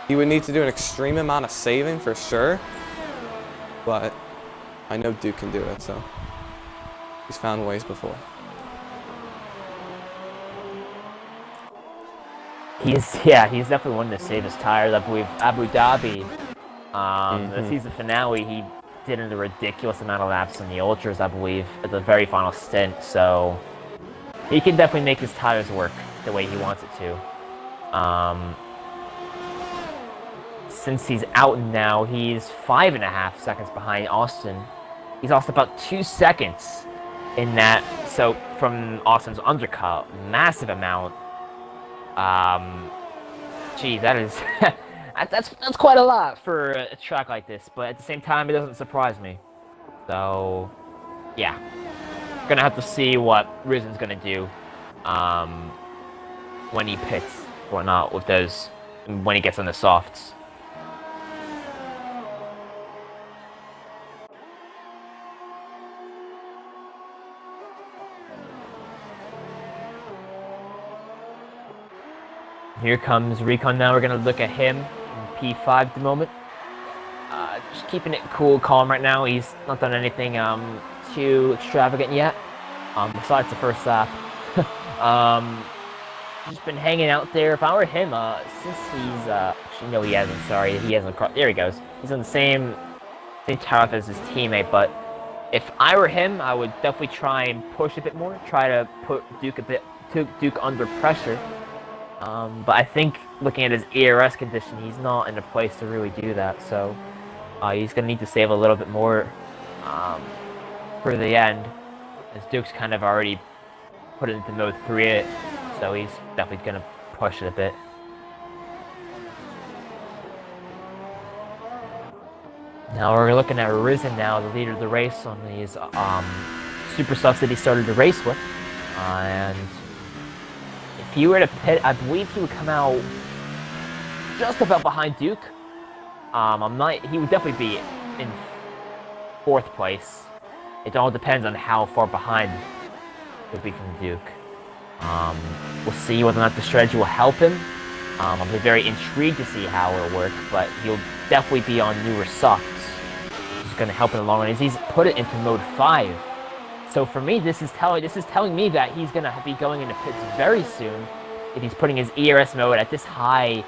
he would need to do an extreme amount of saving for sure. But I know Duke can do it, so he's found ways before. He's definitely one to save his tires. I believe Abu Dhabi, the season finale, he did a ridiculous amount of laps in the ultras, I believe, at the very final stint. So he can definitely make his tires work the way he wants it to. Since he's out now, he's 5.5 seconds behind Austin. He's lost about 2 seconds in that. So from Austin's undercut, massive amount. Geez, that is that's quite a lot for a track like this. But at the same time, it doesn't surprise me. So yeah, gonna have to see what Risen's gonna do when he pits or not with those when he gets on the softs. Here comes Recon now. We're going to look at him in P5 at the moment. Just keeping it cool, calm right now. He's not done anything too extravagant yet, besides the first lap. Just been hanging out there. If I were him, since he's... actually, no, he hasn't. Sorry, he hasn't... There he goes. He's on the same tower as his teammate, but if I were him, I would definitely try and push a bit more. Try to put Duke under pressure. But I think looking at his ERS condition, he's not in a place to really do that. So he's going to need to save a little bit more for the end, as Duke's kind of already put it into mode 3, so he's definitely going to push it a bit. Now we're looking at Risen now, the leader of the race, on these super softs that he started the race with, and if he were to pit, I believe he would come out just about behind Duke. He would definitely be in 4th place. It all depends on how far behind he'll be from Duke. We'll see whether or not the strategy will help him. I'll be very intrigued to see how it'll work, but he'll definitely be on newer softs. It's going to help in the long run. He's put it into mode 5. So for me, this is telling me that he's going to be going into pits very soon if he's putting his ERS mode at this high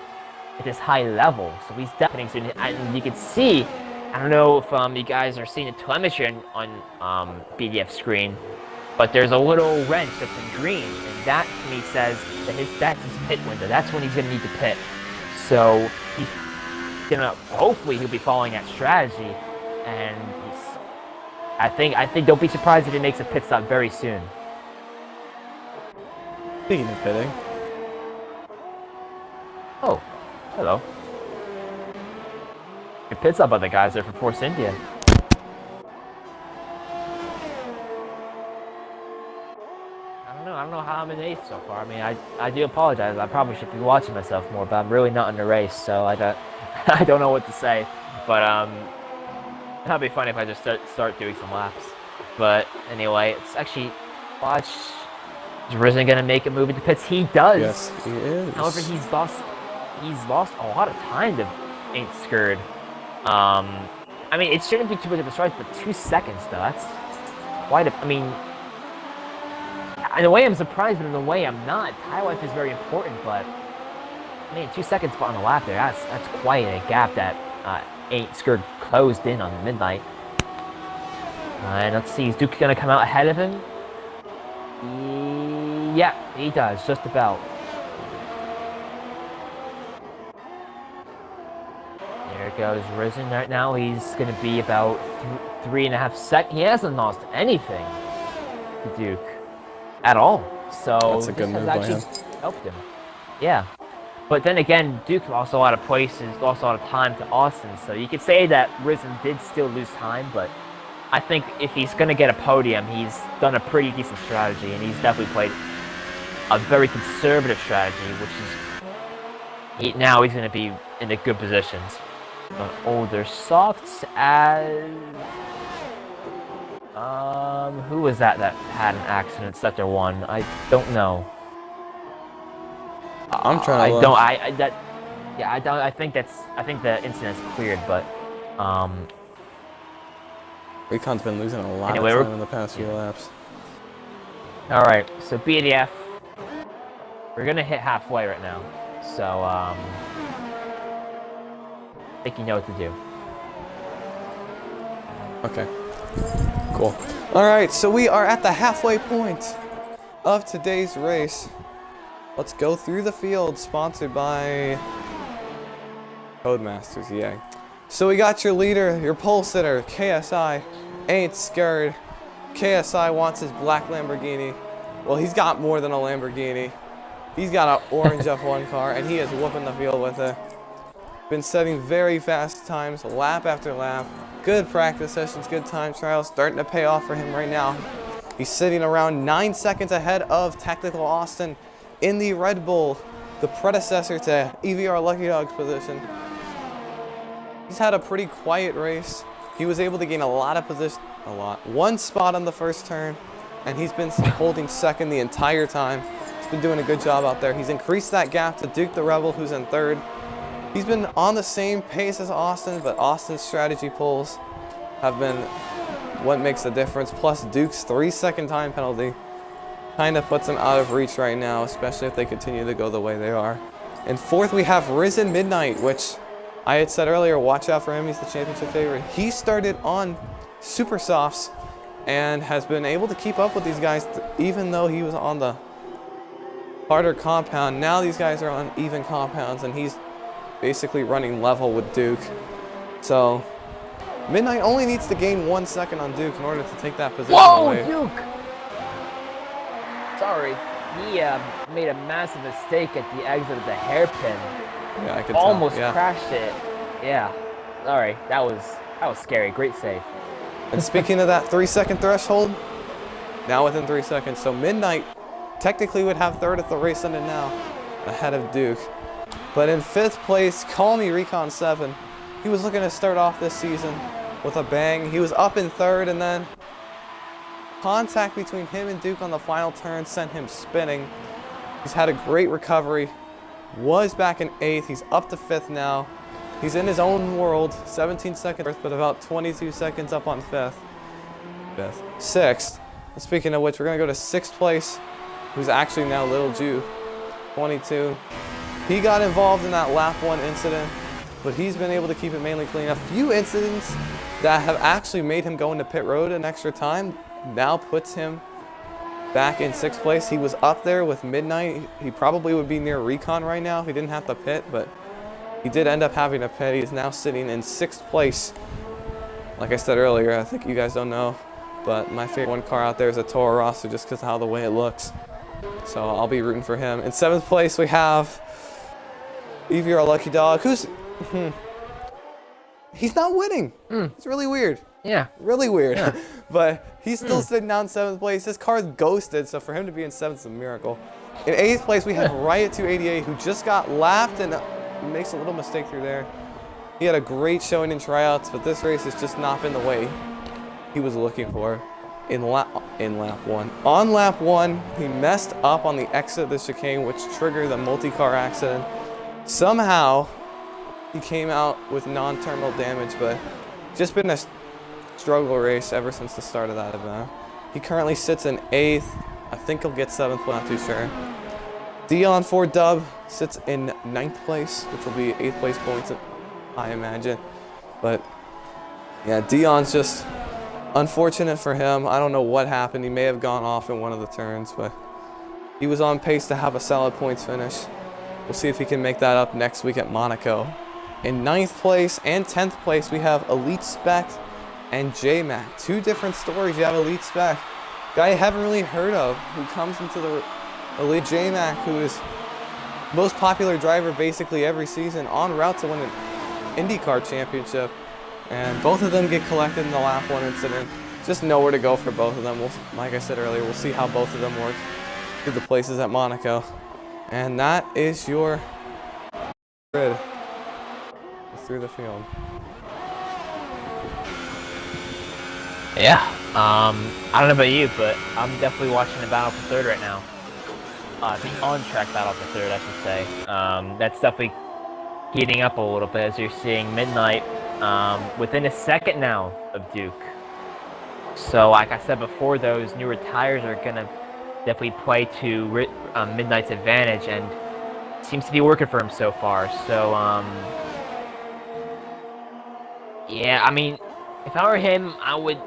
level. So he's definitely soon, and you can see, I don't know if you guys are seeing the telemetry on BDF screen, but there's a little wrench that's in green, and that to me says that that's his pit window. That's when he's going to need to pit. So he's hopefully he'll be following that strategy, and I think don't be surprised if he makes a pit stop very soon. Speaking of pitting. Oh, hello. Good pit stop by the guys there for Force India. I don't know how I'm in 8th so far. I mean, I do apologize. I probably should be watching myself more, but I'm really not in the race, so I don't know what to say. But that'd be funny if I just start doing some laps. But anyway, it's actually watch. Is Risen gonna make a move into pits? He does. Yes, he is. However, he's lost a lot of time to Ain't Scared. I mean, it shouldn't be too big of a stretch, but 2 seconds though. That's quite a. I mean, in a way I'm surprised, but in a way I'm not. Tire life is very important, but I mean, 2 seconds on the lap there. That's quite a gap that Ain't Scared closed in on midnight. And let's see, is Duke gonna come out ahead of him? Yeah, he does, just about. There goes Risen right now. He's gonna be about 3.5 seconds. He hasn't lost anything to Duke at all. So that's a good move by him. Helped him. Yeah. But then again, Duke lost a lot of places, lost a lot of time to Austin. So you could say that Risen did still lose time, but I think if he's going to get a podium, he's done a pretty decent strategy, and he's definitely played a very conservative strategy, which is now he's going to be in the good positions. But older softs as who was that had an accident sector 1? I don't know. I'm trying to I look. don't. I that. Yeah, I don't. I think the incident's cleared, but Recon's been losing a lot Anyway, of time in the past few laps. all right. So BDF, we're gonna hit halfway right now. So I think you know what to do. Okay. Cool. All right, so we are at the halfway point of today's race. Let's go through the field, sponsored by Codemasters, yay. So we got your leader, your pole sitter, KSI, ain't scared. KSI wants his black Lamborghini. Well, he's got more than a Lamborghini. He's got an orange F1 car, and he is whooping the field with it. Been setting very fast times, lap after lap. Good practice sessions, good time trials, starting to pay off for him right now. He's sitting around 9 seconds ahead of Technical Austin in the Red Bull, the predecessor to EVR Lucky Dog's position. He's had a pretty quiet race. He was able to gain a lot of position, one spot on the first turn, and he's been holding second the entire time. He's been doing a good job out there. He's increased that gap to Duke the Rebel, who's in third. He's been on the same pace as Austin, but Austin's strategy pulls have been what makes the difference. Plus Duke's 3-second time penalty kind of puts him out of reach right now, especially if they continue to go the way they are. In fourth, we have Risen Midnight, which I had said earlier, watch out for him. He's the championship favorite. He started on super softs and has been able to keep up with these guys, even though he was on the harder compound. Now these guys are on even compounds, and he's basically running level with Duke. So Midnight only needs to gain 1 second on Duke in order to take that position away. Duke! Sorry, he made a massive mistake at the exit of the hairpin. Yeah, I could Almost tell. Yeah. crashed it. Yeah. Sorry, that was scary. Great save. And speaking of that 3-second threshold, now within 3 seconds. So Midnight technically would have third if the race ended now, ahead of Duke. But in fifth place, call me Recon 7. He was looking to start off this season with a bang. He was up in third, and then contact between him and Duke on the final turn sent him spinning. He's had a great recovery. Was back in eighth. He's up to fifth now. He's in his own world. 17 seconds, but about 22 seconds up on sixth. And speaking of which, we're gonna go to sixth place, who's actually now Little Jew, 22. He got involved in that lap 1 incident, but he's been able to keep it mainly clean. A few incidents that have actually made him go into pit road an extra time now puts him back in sixth place. He was up there with Midnight. He probably would be near Recon right now if he didn't have to pit, but he did end up having to pit. He's now sitting in sixth place. Like I said earlier, I think you guys don't know, but my favorite one car out there is a Toro Rosso just because of how the way it looks. So I'll be rooting for him. In seventh place, we have EVR Lucky Dog, who's he's not winning. It's really weird. Yeah. Really weird. Yeah. But he's still sitting down in seventh place. His car's ghosted, so for him to be in seventh is a miracle. In eighth place, we have Riot 288, who just got lapped and makes a little mistake through there. He had a great showing in tryouts, but this race has just not been the way he was looking for in lap 1. On lap 1, he messed up on the exit of the chicane, which triggered the multi-car accident. Somehow, he came out with non-terminal damage, but just been a struggle race ever since the start of that event. He currently sits in 8th. I think he'll get 7th, but not too sure. Dion 4 Dub sits in 9th place, which will be 8th place points, I imagine. But yeah, Dion's just unfortunate for him. I don't know what happened. He may have gone off in one of the turns, but he was on pace to have a solid points finish. We'll see if he can make that up next week at Monaco. In 9th place and 10th place, we have Elite Spec and J-Mac. Two different stories. You have Elite Spec, guy I haven't really heard of, who comes into the Elite J-Mac, who is most popular driver basically every season, en route to win an IndyCar championship. And both of them get collected in the lap 1 incident. Just nowhere to go for both of them. Like I said earlier, we'll see how both of them work through the places at Monaco. And that is your grid through the field. Yeah, I don't know about you, but I'm definitely watching the battle for third right now. The on-track battle for third, I should say. That's definitely heating up a little bit as you're seeing Midnight within a second now of Duke. So, like I said before, those newer tires are going to definitely play to Midnight's advantage, and it seems to be working for him so far. So, yeah, I mean, if I were him, I would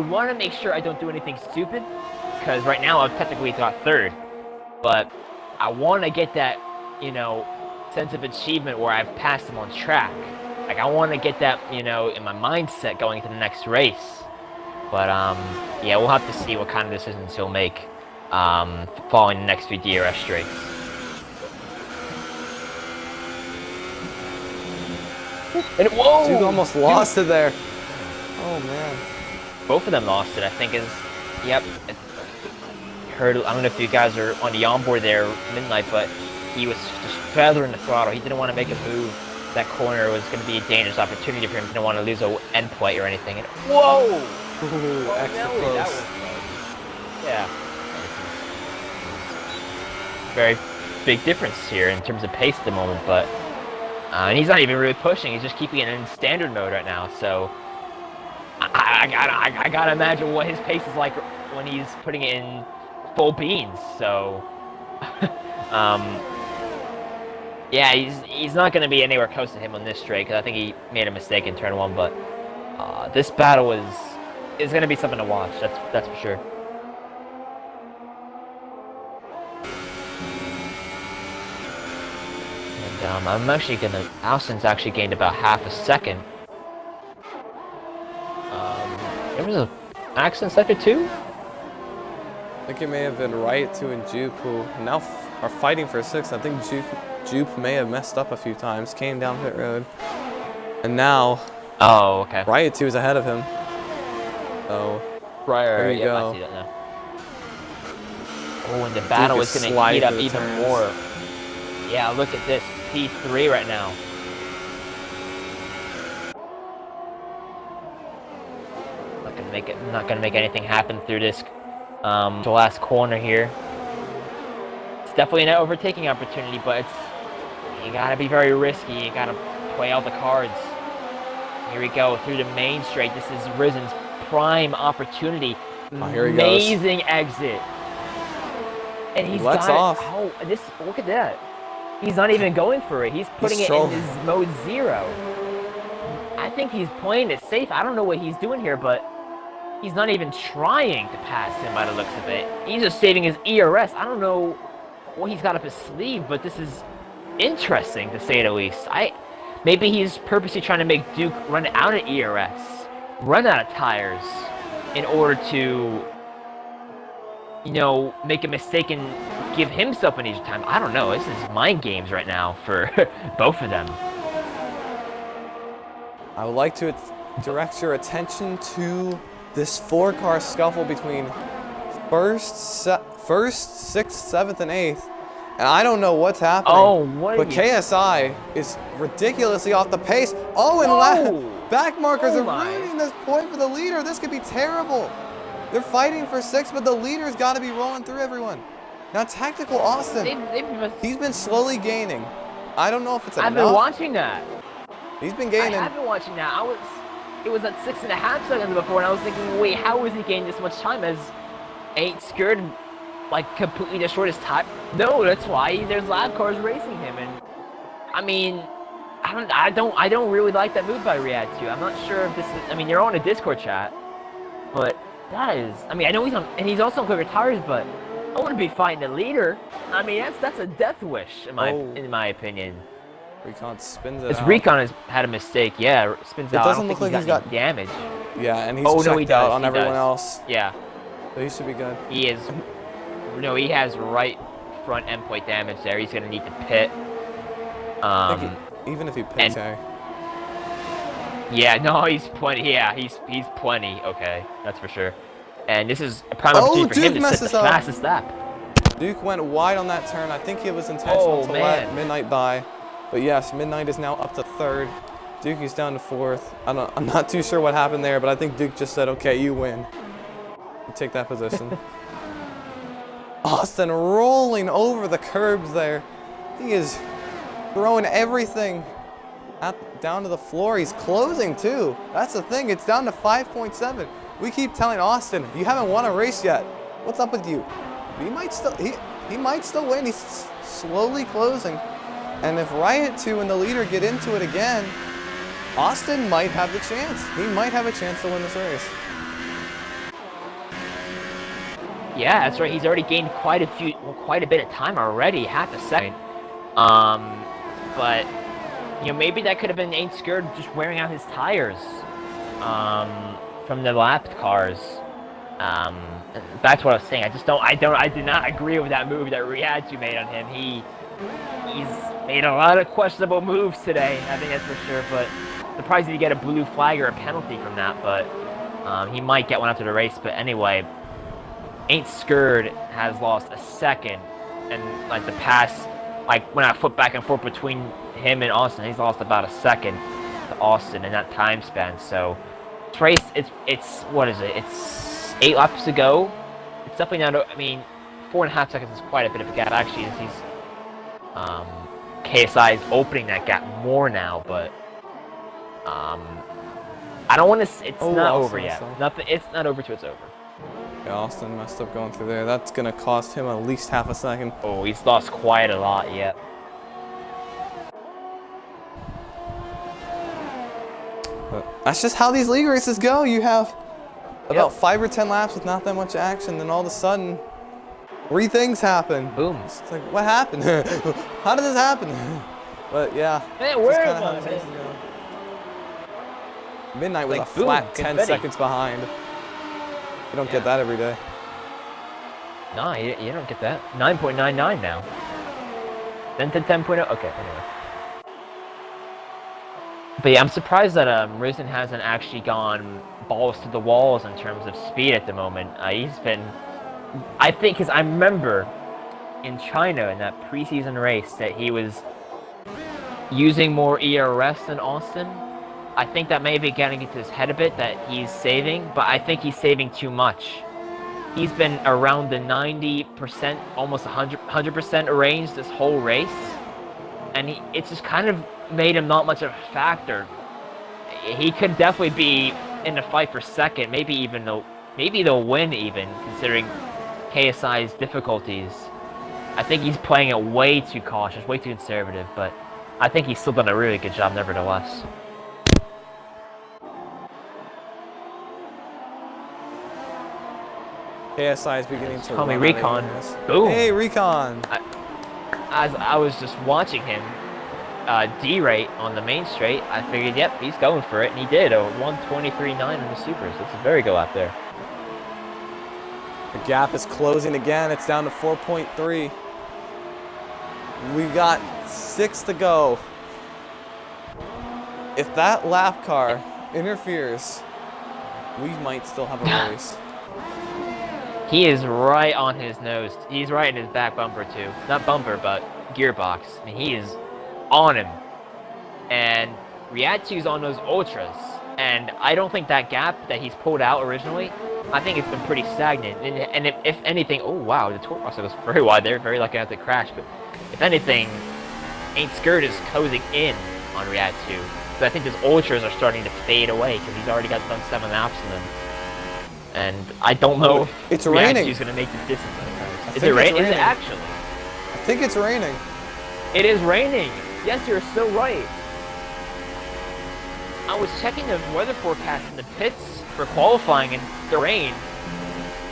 want to make sure I don't do anything stupid, because right now I've technically got third, but I want to get that, you know, sense of achievement where I've passed him on track. Like, I want to get that, you know, in my mindset going into the next race. But, yeah, we'll have to see what kind of decisions he'll make following the next few DRS straights. And whoa! Duke almost lost it there. Oh, man. Both of them lost it, I think, yep. I don't know if you guys are on the onboard there, Midnight, but he was just feathering the throttle. He didn't want to make a move. That corner was going to be a dangerous opportunity for him. He didn't want to lose an end plate or anything. And, whoa! Ooh, extra close. Yeah. Very big difference here in terms of pace at the moment, but and he's not even really pushing. He's just keeping it in standard mode right now. So I gotta imagine what his pace is like when he's putting it in full beans. So yeah, he's not going to be anywhere close to him on this straight, because I think he made a mistake in turn 1, but this battle is going to be something to watch, that's for sure. And I'm actually going to... Alston's actually gained about half a second. There was an accident sector 2? I think it may have been Riot 2 and Jupe, who now are fighting for 6th. I think Jupe may have messed up a few times, came down pit road, and now okay. Riot 2 is ahead of him. So there you go. I see that now. Oh, and the battle is going to heat up even more. Yeah, look at this P3 right now. Not gonna make anything happen through this the last corner here. It's definitely an overtaking opportunity, but you gotta be very risky. You gotta play out the cards. Here we go through the main straight. This is Risen's prime opportunity. Oh, here he Amazing goes. Exit. And he's lets got off. Oh, look at that. He's not even going for it. He's putting it in his mode 0. I think he's playing it safe. I don't know what he's doing here, but he's not even trying to pass him by the looks of it. He's just saving his ERS. I don't know what he's got up his sleeve, but this is interesting to say the least. Maybe he's purposely trying to make Duke run out of ERS, run out of tires, in order to, you know, make a mistake and give himself an easier time. I don't know. This is mind games right now for both of them. I would like to direct your attention to this 4-car scuffle between first, 6th, 7th, and 8th. And I don't know what's happening. Oh, but KSI is ridiculously off the pace. Oh, and back markers are ruining this point for the leader. This could be terrible. They're fighting for 6th, but the leader's got to be rolling through everyone. Now, Tactical Austin, he's been slowly gaining. I don't know if it's enough. I've been watching that. He's been gaining. I have been watching that. It was at 6.5 seconds before, and I was thinking, wait, how is he gaining this much time? As 8 scared, like, completely destroyed his time? No, that's why there's lab cars racing him, and I mean, I don't really like that move by Riyadh 2. I'm not sure if this is. I mean, you're on a Discord chat, but that is. I mean, I know he's on, and he's also on quicker tires, but I wouldn't be fighting the leader. I mean, that's a death wish in my opinion. Recon spins it out. Recon has had a mistake. Yeah, spins out. It doesn't look like he's got damage. Yeah, and he's checked out on everyone else. Yeah. So he should be good. He is. No, he has right front end plate damage there. He's gonna need to pit. I think even if he pits, Yeah, no, he's plenty. Yeah, he's plenty. Okay, that's for sure. And this is a prime opportunity for him to set the fastest lap. Duke went wide on that turn. I think it was intentional to let Midnight by. But yes, Midnight is now up to third. Duke is down to fourth. I'm not too sure what happened there, but I think Duke just said, okay, you win. You take that position. Austin rolling over the curbs there. He is throwing everything down to the floor. He's closing too. That's the thing. It's down to 5.7. We keep telling Austin, you haven't won a race yet. What's up with you? He might still win. He's slowly closing. And if Riot 2 and the leader get into it again, Austin might have the chance. He might have a chance to win this race. Yeah, that's right. He's already gained quite a bit of time already, half a second. But you know, maybe that could have been Ain't Scared just wearing out his tires from the lapped cars. That's what I was saying. I did not agree with that move that Riatu made on him. He's made a lot of questionable moves today. I think that's for sure. But surprised he get a blue flag or a penalty from that. But he might get one after the race. But anyway, Ain't Scared has lost a second, and like the past, like when I flip back and forth between him and Austin, he's lost about a second to Austin in that time span. So this race, it's what is it? It's 8 laps to go. It's definitely not. I mean, 4.5 seconds is quite a bit of a gap. Actually, he's KSI is opening that gap more now, but I don't want to. It's not over yet. Nothing. It's not over till it's over. Yeah, Austin messed up going through there. That's gonna cost him at least half a second. Oh, he's lost quite a lot yet. But that's just how these league races go. You have about 5 or 10 laps with not that much action, then all of a sudden, 3 things happen. Boom. It's like, what happened? How did this happen? But yeah. Man, where was it? Midnight was like, a flat 10 seconds behind. You don't get that every day. No, you don't get that. 9.99 now. Then to 10.0. Okay, anyway. But yeah, I'm surprised that Risen hasn't actually gone balls to the walls in terms of speed at the moment. He's been, I think, because I remember in China in that preseason race that he was using more ERS than Austin. I think that may be getting into his head a bit that he's saving, but I think he's saving too much. He's been around the 90%, almost 100% range this whole race, and it's just kind of made him not much of a factor. He could definitely be in the fight for second, maybe they'll win even, considering KSI's difficulties. I think he's playing it way too cautious, way too conservative, but I think he's still done a really good job nevertheless. KSI is beginning to call me Recon. Boom. Hey, Recon. As I was just watching him derate on the main straight, I figured, yep, he's going for it, and he did. A 1:23.9 on the supers. It's a very good lap there. The gap is closing again. It's down to 4.3. We got 6 to go. If that lap car interferes, we might still have a race. He is right on his nose. He's right in his back bumper too. Not bumper, but gearbox. I mean, he is on him. And Riatu's on those ultras. And I don't think that gap that he's pulled out originally, I think it's been pretty stagnant. And if anything, oh wow, the torque muscle was very wide there. Very lucky not to crash. But if anything, Ain't Scared is closing in on Riatu. But I think his ultras are starting to fade away because he's already got done 7 laps in them. And I don't know if it's raining. He's going to make the distance. Is it raining? Is it actually? I think it's raining. It is raining. Yes, you're so right. I was checking the weather forecast in the pits for qualifying, and the rain.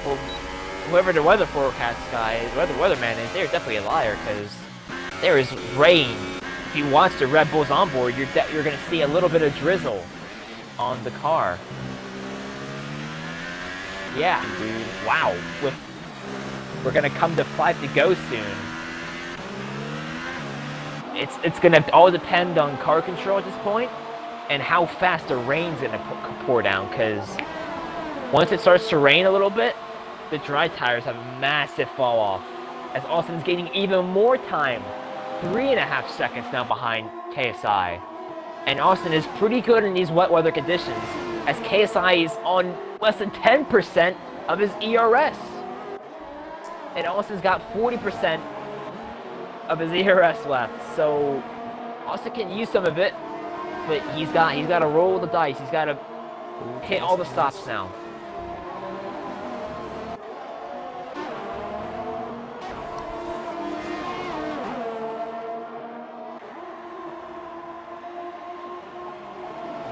Well, whoever the weather forecast guy is, weatherman is, they're definitely a liar because there is rain. If you watch the Red Bulls onboard, you're going to see a little bit of drizzle on the car. Yeah. Indeed. Wow. We're gonna come to 5 to go soon. it's gonna all depend on car control at this point, and how fast the rain's gonna pour down. Because once it starts to rain a little bit, the dry tires have a massive fall off. As Austin's gaining even more time, 3.5 seconds now behind KSI. And Austin is pretty good in these wet weather conditions, as KSI is on less than 10% of his ERS. And Austin's got 40% of his ERS left, so Austin can use some of it, but he's got to roll the dice. He's got to hit all the stops now.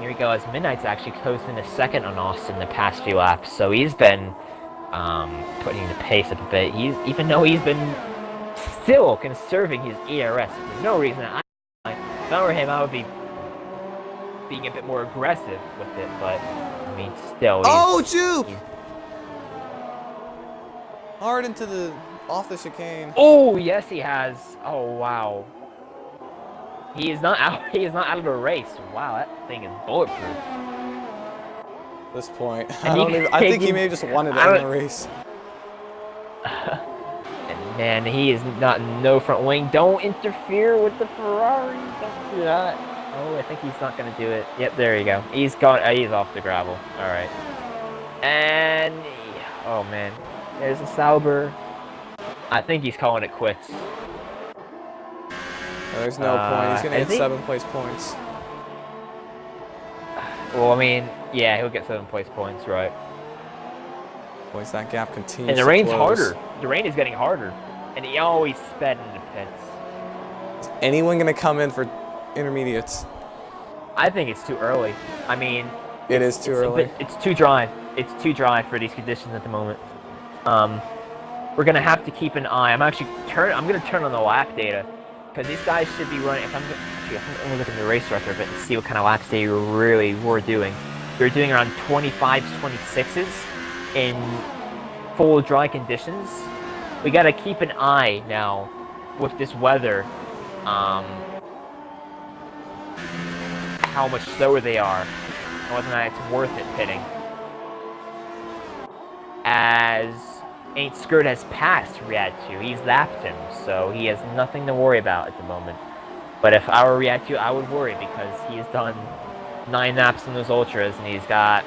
Here we go, as Midnight's actually coasting a second on Austin the past few laps, so he's been putting the pace up a bit. Even though he's been still conserving his ERS for no reason. If I were him, I would be being a bit more aggressive with it, but I mean, still. Jupe! Hard into the off the chicane. Oh yes, he has. Oh wow. He is not out. He is not out of the race. Wow, that thing is bulletproof. At this point, I think he may have just wanted to end the race. And man, he is not no front wing. Don't interfere with the Ferrari. Don't do that. Oh, I think he's not gonna do it. Yep, there you go. He's gone. He's off the gravel. All right. And oh man, there's a Sauber. I think he's calling it quits. There's no point. He's gonna get 7th place points. Well, I mean, yeah, he'll get 7th place points, right? Boys, that gap continues. And the rain's harder. The rain is getting harder, and he always sped in the pits. Is anyone gonna come in for intermediates? I think it's too early. I mean, it is too early. It's too dry. It's too dry for these conditions at the moment. We're gonna have to keep an eye. I'm gonna turn on the lap data. Because these guys should be running. I'm gonna look at the race director a bit and see what kind of laps they really were doing. They were doing around 25s, 26s in full dry conditions. We gotta keep an eye now with this weather, how much slower they are, and whether or not it's worth it pitting. As Ain't Skirt has passed Riyadh 2. He's lapped him, so he has nothing to worry about at the moment. But if I were Riyadh 2, I would worry because he's done 9 laps in those ultras and he's got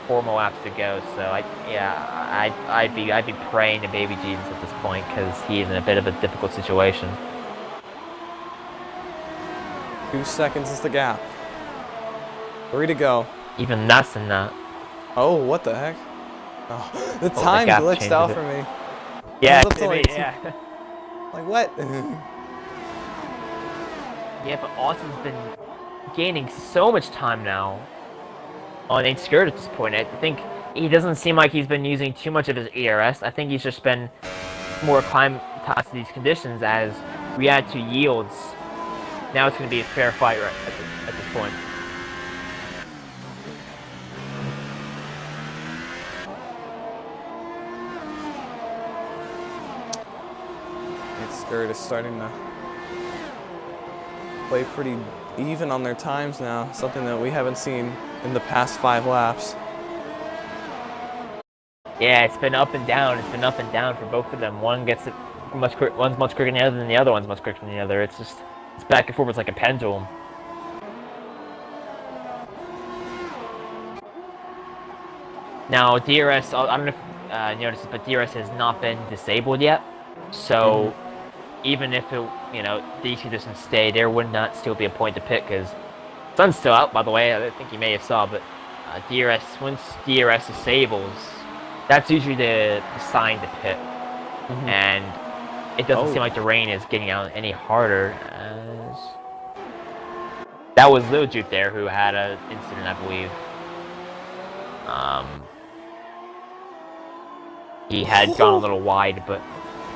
4 more laps to go. So I'd be praying to baby Jesus at this point because he is in a bit of a difficult situation. 2 seconds is the gap. 3 to go. Even less than that. Oh, what the heck? Oh, the time glitched out for me. Yeah, yeah. Like what? Yeah, but Austin's been gaining so much time now on Ain't Skirt at this point. I think he doesn't seem like he's been using too much of his ERS. I think he's just been more acclimatized to these conditions as Riyadh 2 yields. Now it's going to be a fair fight right at this point. Skirt is starting to play pretty even on their times now, something that we haven't seen in the past 5 laps. Yeah, it's been up and down. It's been up and down for both of them. One's much quicker than the other, than the other one's much quicker than the other. It's back and forth. It's like a pendulum. Now DRS, I don't know if you noticed it, but DRS has not been disabled yet. So even if these conditions stay, there would not still be a point to pit because sun's still out. By the way, I think you may have saw, but DRS, once DRS disables, that's usually the sign to pit. And it doesn't seem like the rain is getting out any harder. As that was Lil Jupe there who had an incident, I believe. He had gone a little wide, but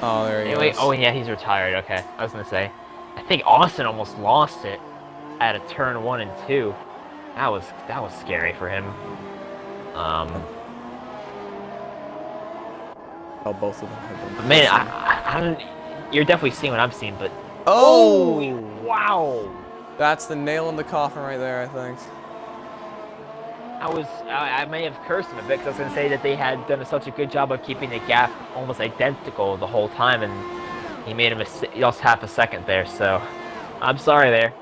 oh, there he anyway, goes. oh yeah, he's retired. Okay, I was gonna say, I think Austin almost lost it at a turn 1 and 2. That was scary for him. Oh, both of them have been. But man, I don't. You're definitely seeing what I'm seeing, but Oh, Oh! wow. That's the nail in the coffin right there, I think. I may have cursed him a bit because I was going to say that they had done such a good job of keeping the gap almost identical the whole time, and he made a mistake. He lost half a second there, so I'm sorry there.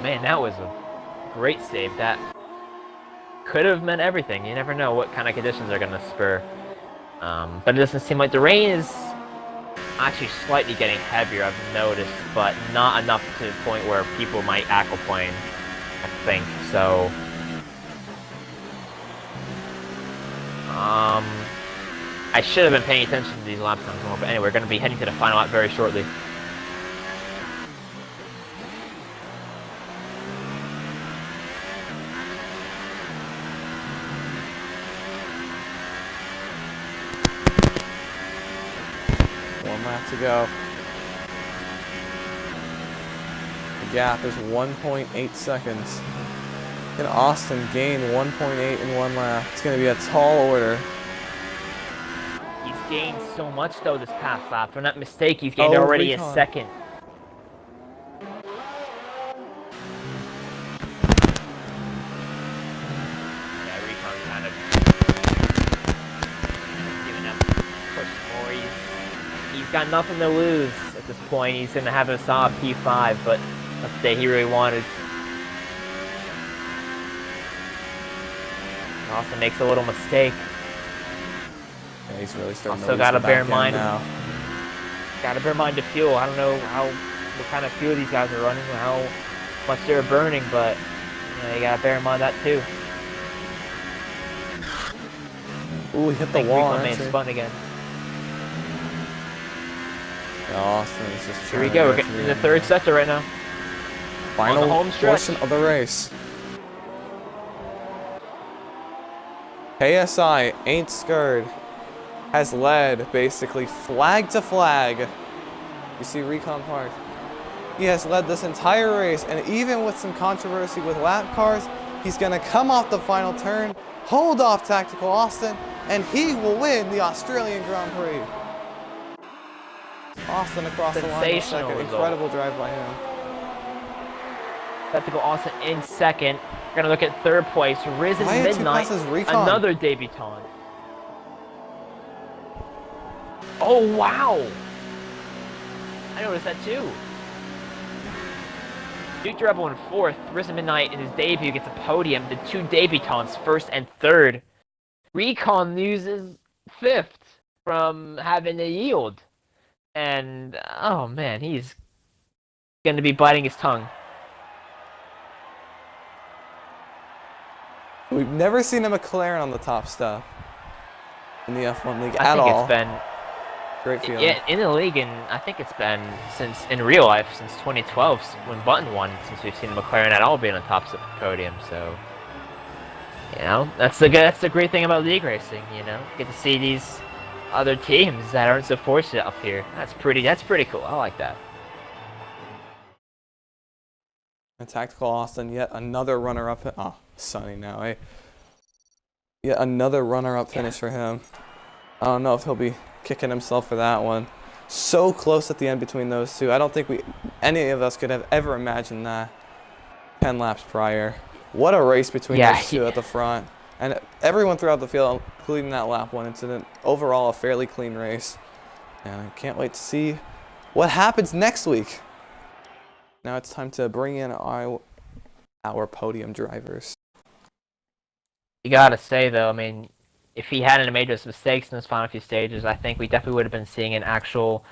Man, that was a great save. That could have meant everything. You never know what kind of conditions are going to spur. But it doesn't seem like the rain is actually slightly getting heavier, I've noticed, but not enough to the point where people might aquaplane, I think. So, I should have been paying attention to these lap times more, but anyway, we're going to be heading to the final lap very shortly. One lap to go. The gap is 1.8 seconds. Can Austin gain 1.8 in one lap? It's going to be a tall order. He's gained so much, though, this past lap. From that mistake, he's gained already a second. Yeah, Recon kind of giving up push more. He's got nothing to lose at this point. He's going to have a solid P5, but that's the day he really wanted. Austin makes a little mistake. Yeah, he's really starting Also to gotta bear in mind now. Gotta bear in mind the fuel. I don't know what kind of fuel these guys are running, how much they're burning, but you gotta bear in mind that too. Ooh, he hit the wall. Recon made spun again. Yeah, Austin is just Here we go. We're getting in the third sector right now. Final home stretch. portion of the race. KSI ain't scared. Has led basically flag to flag. You see Recon Park. He has led this entire race, and even with some controversy with lap cars, he's gonna come off the final turn, hold off Tactical Austin, and he will win the Australian Grand Prix. Austin across the line in second. Incredible drive by him. Tactical Austin in second. We're gonna look at third place. Risen Midnight, another debutant. Oh, wow! I noticed that too. Duke Rebel in fourth. Risen Midnight in his debut gets a podium. The two debutants, first and third. Recon loses fifth from having a yield. And, oh man, he's going to be biting his tongue. We've never seen a McLaren on the top step in the F1 league at all. I think it's been great feeling. Yeah, in the league, and I think it's been in real life since 2012 when Button won. Since we've seen McLaren at all being on top podium, so that's the great thing about league racing. Get to see these other teams that aren't so fortunate up here. That's pretty cool. I like that. And Tactical Austin, yet another runner-up. Oh, sunny now, eh? Yet another runner-up finish for him. I don't know if he'll be kicking himself for that one. So close at the end between those two. I don't think any of us could have ever imagined that 10 laps prior. What a race between those two at the front. And everyone throughout the field, including that lap one incident. Overall, a fairly clean race. And I can't wait to see what happens next week. Now it's time to bring in our podium drivers. You gotta say, though, I mean, if he hadn't made those mistakes in his final few stages, I think we definitely would have been seeing an actual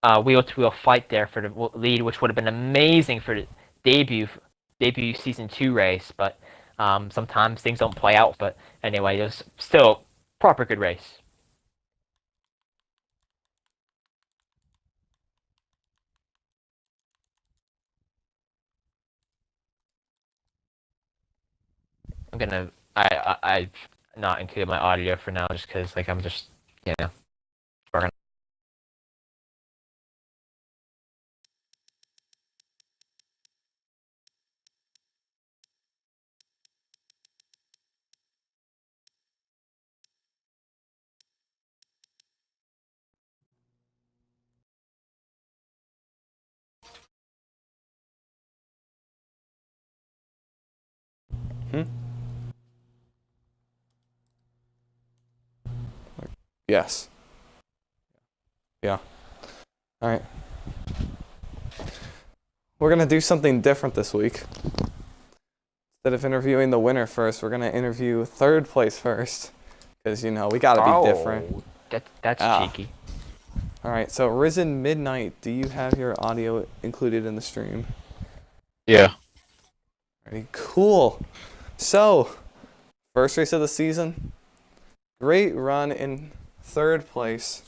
wheel-to-wheel fight there for the lead, which would have been amazing for the debut Season 2 race. But sometimes things don't play out. But anyway, it was still a proper good race. I've not included my audio for now just because I'm just working Hmm? Yes. Yeah. All right. We're going to do something different this week. Instead of interviewing the winner first, we're going to interview third place first. Because, you know, we got to be different. That's cheeky. All right. So, Risen Midnight, do you have your audio included in the stream? Yeah. Ready? Cool. So, first race of the season. Great run in third place.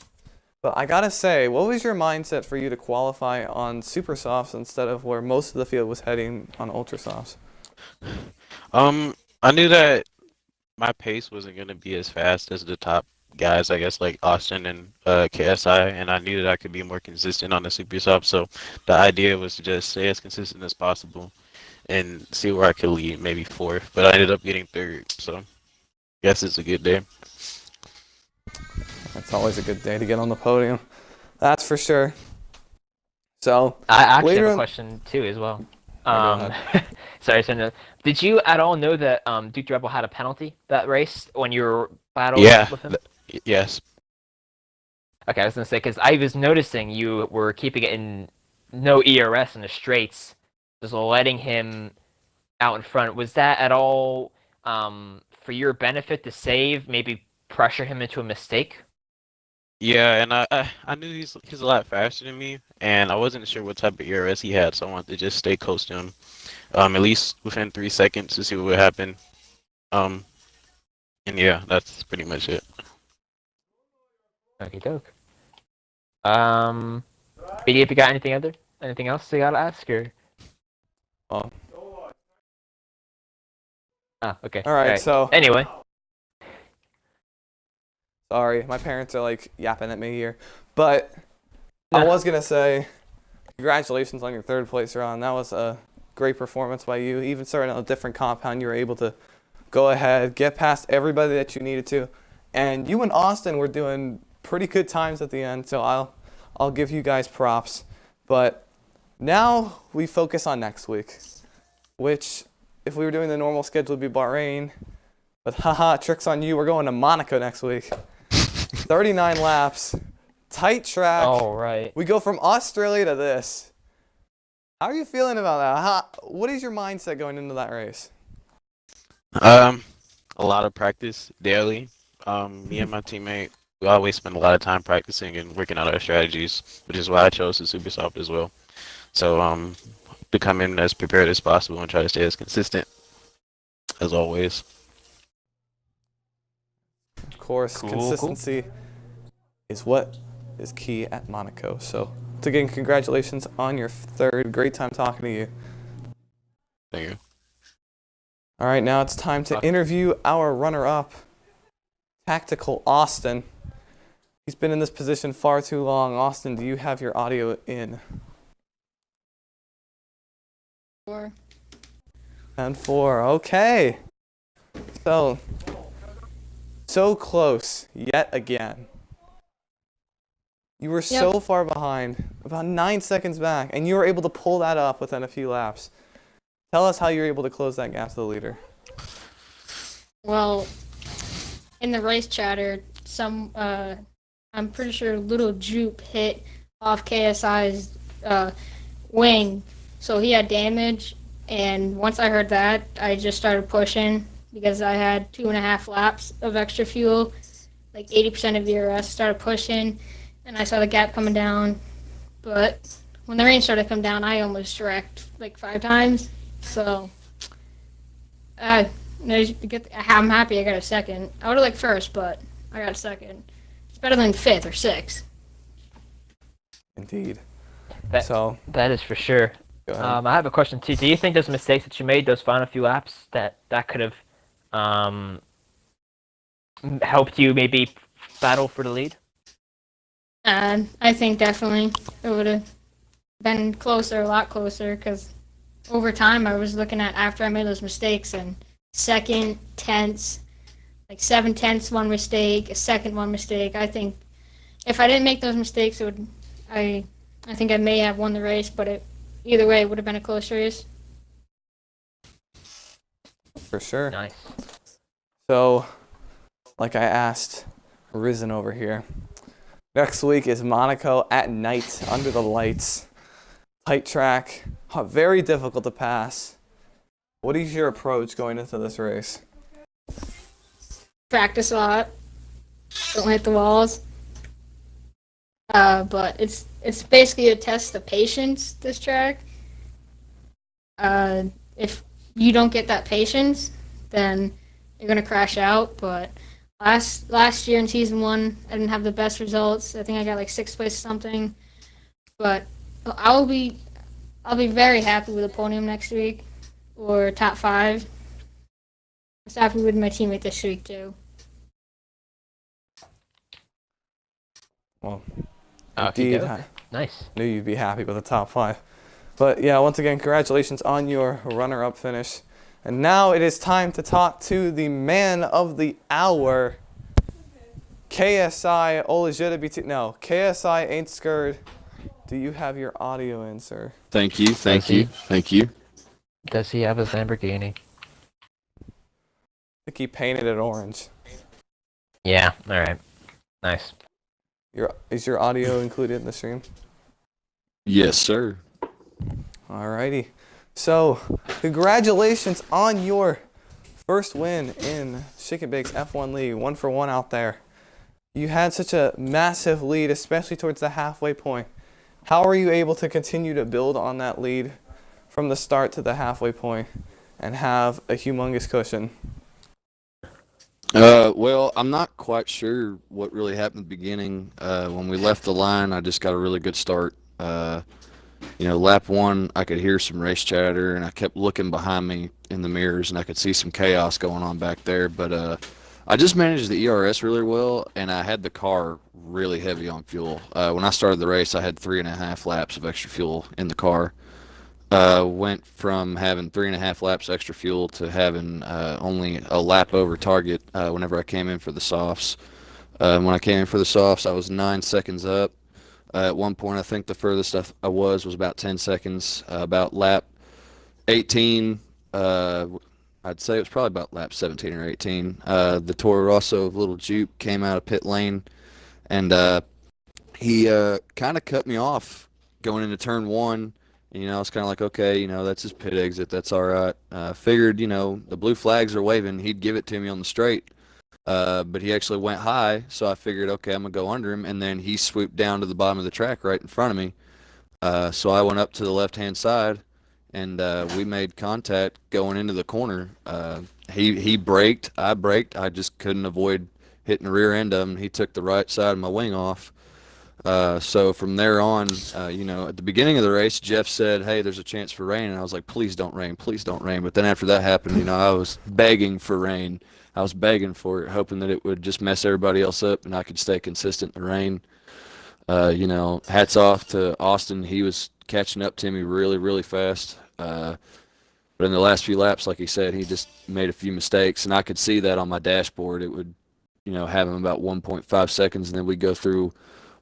But I gotta say, what was your mindset for you to qualify on super softs instead of where most of the field was heading on ultra softs? I knew that my pace wasn't gonna be as fast as the top guys, I guess, like Austin and KSI, and I knew that I could be more consistent on the super soft. So the idea was to just stay as consistent as possible and see where I could lead, maybe fourth. But I ended up getting third, so I guess it's a good day. It's always a good day to get on the podium. That's for sure. So, I actually later have a on- question too as well. Go Sorry, did you at all know that Duke Rebel had a penalty that race when you were battling Yeah. with him? Yes. Okay, I was gonna say because I was noticing you were keeping it in no ERS in the straights, just letting him out in front. Was that at all for your benefit to save, maybe pressure him into a mistake? Yeah, and I knew he's a lot faster than me, and I wasn't sure what type of ERS he had, so I wanted to just stay close to him, at least within 3 seconds to see what would happen. And yeah, that's pretty much it. Okay, doke. BD, if you got anything else you gotta ask or? Oh. Ah, okay. All right, so anyway, sorry, my parents are like yapping at me here, but I was gonna say, congratulations on your third place run. That was a great performance by you. Even starting on a different compound, you were able to go ahead, get past everybody that you needed to, and you and Austin were doing pretty good times at the end. So I'll give you guys props. But now we focus on next week, which if we were doing the normal schedule would be Bahrain. But haha, tricks on you. We're going to Monaco next week. 39 laps, tight track. all right. We go from Australia to this. How are you feeling about that? What is your mindset going into that race? A lot of practice daily. Me and my teammate, we always spend a lot of time practicing and working out our strategies, which is why I chose the super soft as well. So to come in as prepared as possible and try to stay as consistent as always. Of course, Cool, consistency is what is key at Monaco. So, again, congratulations on your third. Great time talking to you. Thank you. All right, now it's time to interview our runner-up, Tactical Austin. He's been in this position far too long. Austin, do you have your audio in? 4. And 4. Okay. So close yet again. You were so far behind, about 9 seconds back, and you were able to pull that up within a few laps. Tell us how you were able to close that gap to the leader. Well, in the race chatter, I'm pretty sure Little Jupe hit off KSI's wing, so he had damage. And once I heard that, I just started pushing because I had 2.5 laps of extra fuel, like 80% of the ERS. Started pushing, and I saw the gap coming down. But when the rain started to come down, I almost wrecked like 5 times. So I'm happy I got a second. I would have liked first, but I got a second. It's better than 5th or 6th. Indeed. That is for sure. Go ahead. I have a question too. Do you think those mistakes that you made, those final few laps, that could have helped you maybe battle for the lead? And I think definitely it would have been closer, a lot closer, because over time I was looking at after I made those mistakes and second, tenths, like 7 tenths, one mistake, a second, one mistake. I think if I didn't make those mistakes, I think I may have won the race, but either way, it would have been a close race. For sure. Nice. So, like I asked Risen over here, next week is Monaco at night under the lights. Tight track, very difficult to pass. What is your approach going into this race? Practice a lot. Don't hit the walls. But it's basically a test of patience, this track. If you don't get that patience, then you're gonna crash out. But last year in season 1, I didn't have the best results. I think I got like 6th place or something. But I'll be very happy with a podium next week or top 5. I was happy with my teammate this week too. Well, Okay, indeed, I nice. knew you'd be happy with the top 5. But yeah, once again, congratulations on your runner-up finish. And now it is time to talk to the man of the hour, KSI Olajita. No, KSI ain't scared. Do you have your audio in, sir? Thank you, thank you, thank you. Does he have his Lamborghini? I think he painted it orange. Yeah. All right. Nice. Is your audio included in the stream? Yes, sir. Alrighty. So, congratulations on your first win in Chicken Bake's F1 League. 1 for 1 out there. You had such a massive lead, especially towards the halfway point. How are you able to continue to build on that lead from the start to the halfway point and have a humongous cushion? Well, I'm not quite sure what really happened at the beginning. When we left the line, I just got a really good start. Lap 1, I could hear some race chatter, and I kept looking behind me in the mirrors, and I could see some chaos going on back there. But I just managed the ERS really well, and I had the car really heavy on fuel. When I started the race, I had 3.5 laps of extra fuel in the car. Went from having 3.5 laps extra fuel to having only a lap over target whenever I came in for the softs. When I came in for the softs, I was 9 seconds up. At one point, I think the furthest I was about 10 seconds. About lap 18, I'd say it was probably about lap 17 or 18. The Toro Rosso of Little Jupe came out of pit lane, and he kind of cut me off going into turn 1. I was kind of like, okay, that's his pit exit. That's all right. Figured, the blue flags are waving. He'd give it to me on the straight. But he actually went high, so I figured, okay, I'm going to go under him. And then he swooped down to the bottom of the track right in front of me. So I went up to the left-hand side, and we made contact going into the corner. He braked. I braked. I just couldn't avoid hitting the rear end of him. He took the right side of my wing off. So from there on, at the beginning of the race, Jeff said, hey, there's a chance for rain. And I was like, please don't rain, please don't rain. But then after that happened, I was begging for rain. I was begging for it, hoping that it would just mess everybody else up and I could stay consistent in the rain. Hats off to Austin. He was catching up to me really, really fast. But in the last few laps, like he said, he just made a few mistakes. And I could see that on my dashboard. It would, have him about 1.5 seconds, and then we'd go through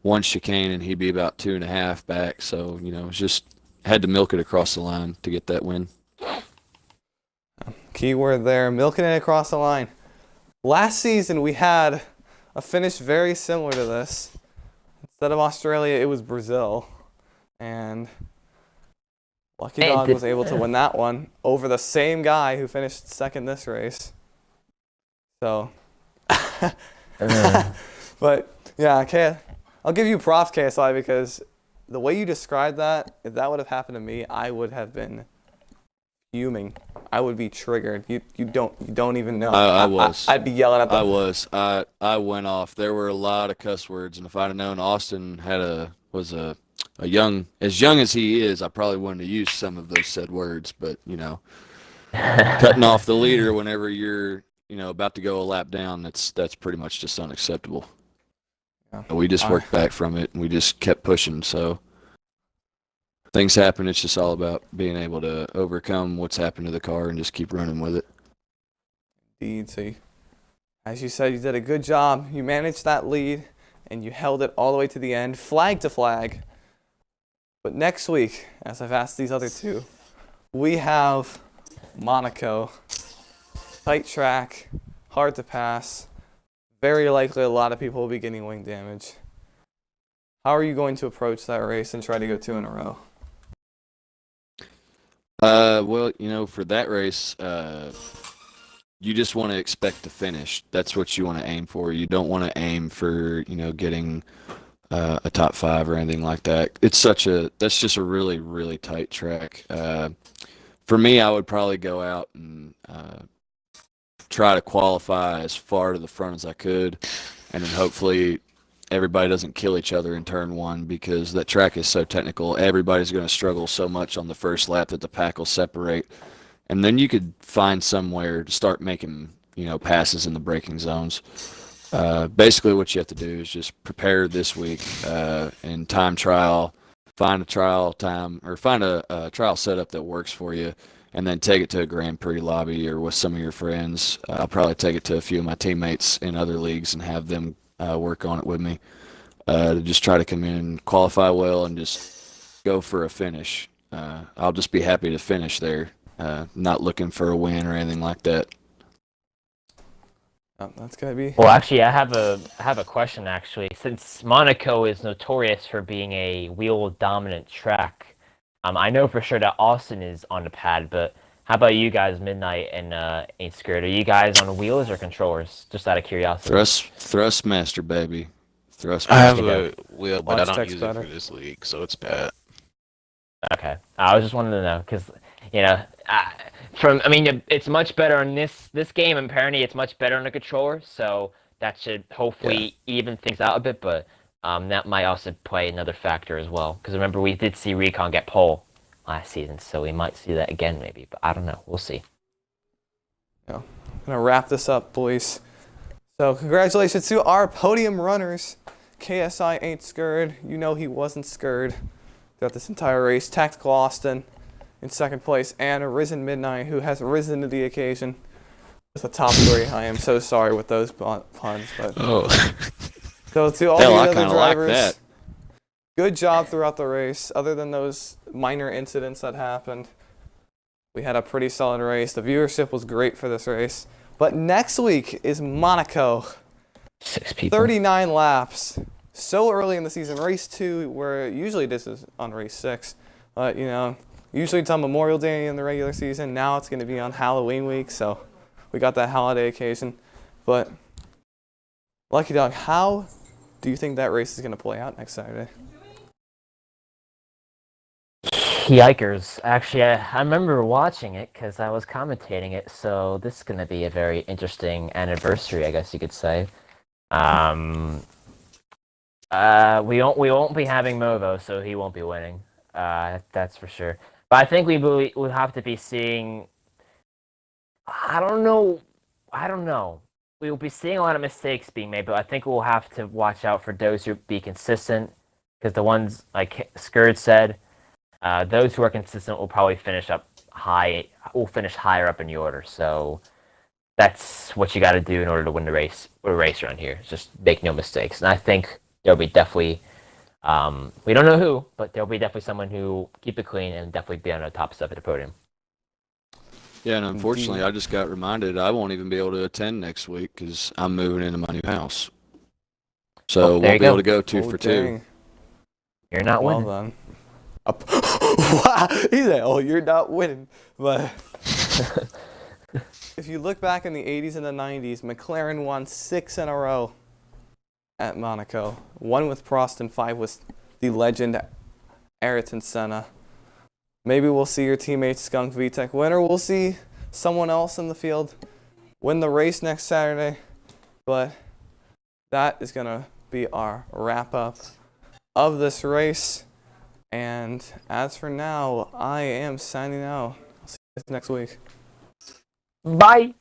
one chicane and he'd be about 2.5 back. So, it's just had to milk it across the line to get that win. Keyword there, milking it across the line. Last season, we had a finish very similar to this. Instead of Australia, it was Brazil. And Lucky Dog was able to win that one over the same guy who finished second this race. So, but yeah, I'll give you props, KSI, because the way you described that, if that would have happened to me, I would have been fuming. I would be triggered. You don't even know. I was. I'd be yelling at them. I was. I went off. There were a lot of cuss words, and if I'd have known Austin was a young as he is, I probably wouldn't have used some of those said words. But cutting off the leader whenever you're about to go a lap down, that's pretty much just unacceptable. Yeah. We just worked back from it, and we just kept pushing. So things happen. It's just all about being able to overcome what's happened to the car and just keep running with it. Indeed. So, as you said, you did a good job. You managed that lead, and you held it all the way to the end, flag to flag. But next week, as I've asked these other two, we have Monaco. Tight track, hard to pass. Very likely a lot of people will be getting wing damage. How are you going to approach that race and try to go 2 in a row? Well, for that race, you just want to expect to finish. That's what you want to aim for. You don't want to aim for, getting a top 5 or anything like that. That's just a really, really tight track. For me, I would probably go out and try to qualify as far to the front as I could, and then hopefully everybody doesn't kill each other in turn 1, because that track is so technical. Everybody's going to struggle so much on the first lap that the pack will separate, and then you could find somewhere to start making passes in the braking zones. Basically what you have to do is just prepare this week and time trial, find a trial time, or find a trial setup that works for you, and then take it to a Grand Prix lobby or with some of your friends. I'll probably take it to a few of my teammates in other leagues and have them work on it with me to just try to come in and qualify well and just go for a finish. I'll just be happy to finish there, not looking for a win or anything like that. Oh, that's gonna be. Well, actually, I have a question. Actually, since Monaco is notorious for being a wheel-dominant track, I know for sure that Austin is on the pad. But how about you guys, Midnight and Ain't Scared? Are you guys on wheels or controllers? Just out of curiosity. Thrustmaster, baby. Thrustmaster. I have a wheel, but I don't Logitech's use better. it for this league, so it's bad. Okay, I was just wanting to know because it's much better in this game, and apparently it's much better on the controller. So that should hopefully even things out a bit. But that might also play another factor as well. Because remember, we did see Recon get pole last season, so we might see that again maybe. But I don't know. We'll see. I'm gonna wrap this up, boys. So congratulations to our podium runners. KSI Ain't Scared. He wasn't scared throughout this entire race. Tactical Austin in second place, and Risen Midnight, who has risen to the occasion with a top 3. I am so sorry with those puns, but so to all Hell, the I other kinda like drivers, that. good job throughout the race. Other than those minor incidents that happened, we had a pretty solid race. The viewership was great for this race. But next week is Monaco. 6 people. 39 laps. So early in the season. Race 2, where usually this is on race 6. But, usually it's on Memorial Day in the regular season. Now it's going to be on Halloween week. So we got that holiday occasion. But, Lucky Dog, how do you think that race is going to play out next Saturday? Yikers. Actually, I remember watching it because I was commentating it, so this is going to be a very interesting anniversary, I guess you could say. We won't be having Movo, so he won't be winning. That's for sure. But I think we'll have to be seeing. I don't know. We will be seeing a lot of mistakes being made, but I think we'll have to watch out for those who be consistent, because the ones like Skurd said, those who are consistent will probably finish up high. Will finish higher up in the order. So that's what you got to do in order to win the race. Or race around here. Just make no mistakes. And I think there'll be definitely. We don't know who, but there'll be definitely someone who keep it clean and definitely be on the top stuff at the podium. Yeah, and unfortunately, I just got reminded I won't even be able to attend next week because I'm moving into my new house. So there won't you be able go. to go 2 for 2. Dang. You're not Well winning. done. Wow, he said, "Oh, you're not winning." But if you look back in the 80s and the 90s, McLaren won 6 in a row at Monaco. 1 with Prost and 5 with the legend Ayrton Senna. Maybe we'll see your teammate Skunk VTech win, or we'll see someone else in the field win the race next Saturday. But that is going to be our wrap-up of this race. And as for now, I am signing out. I'll see you guys next week. Bye.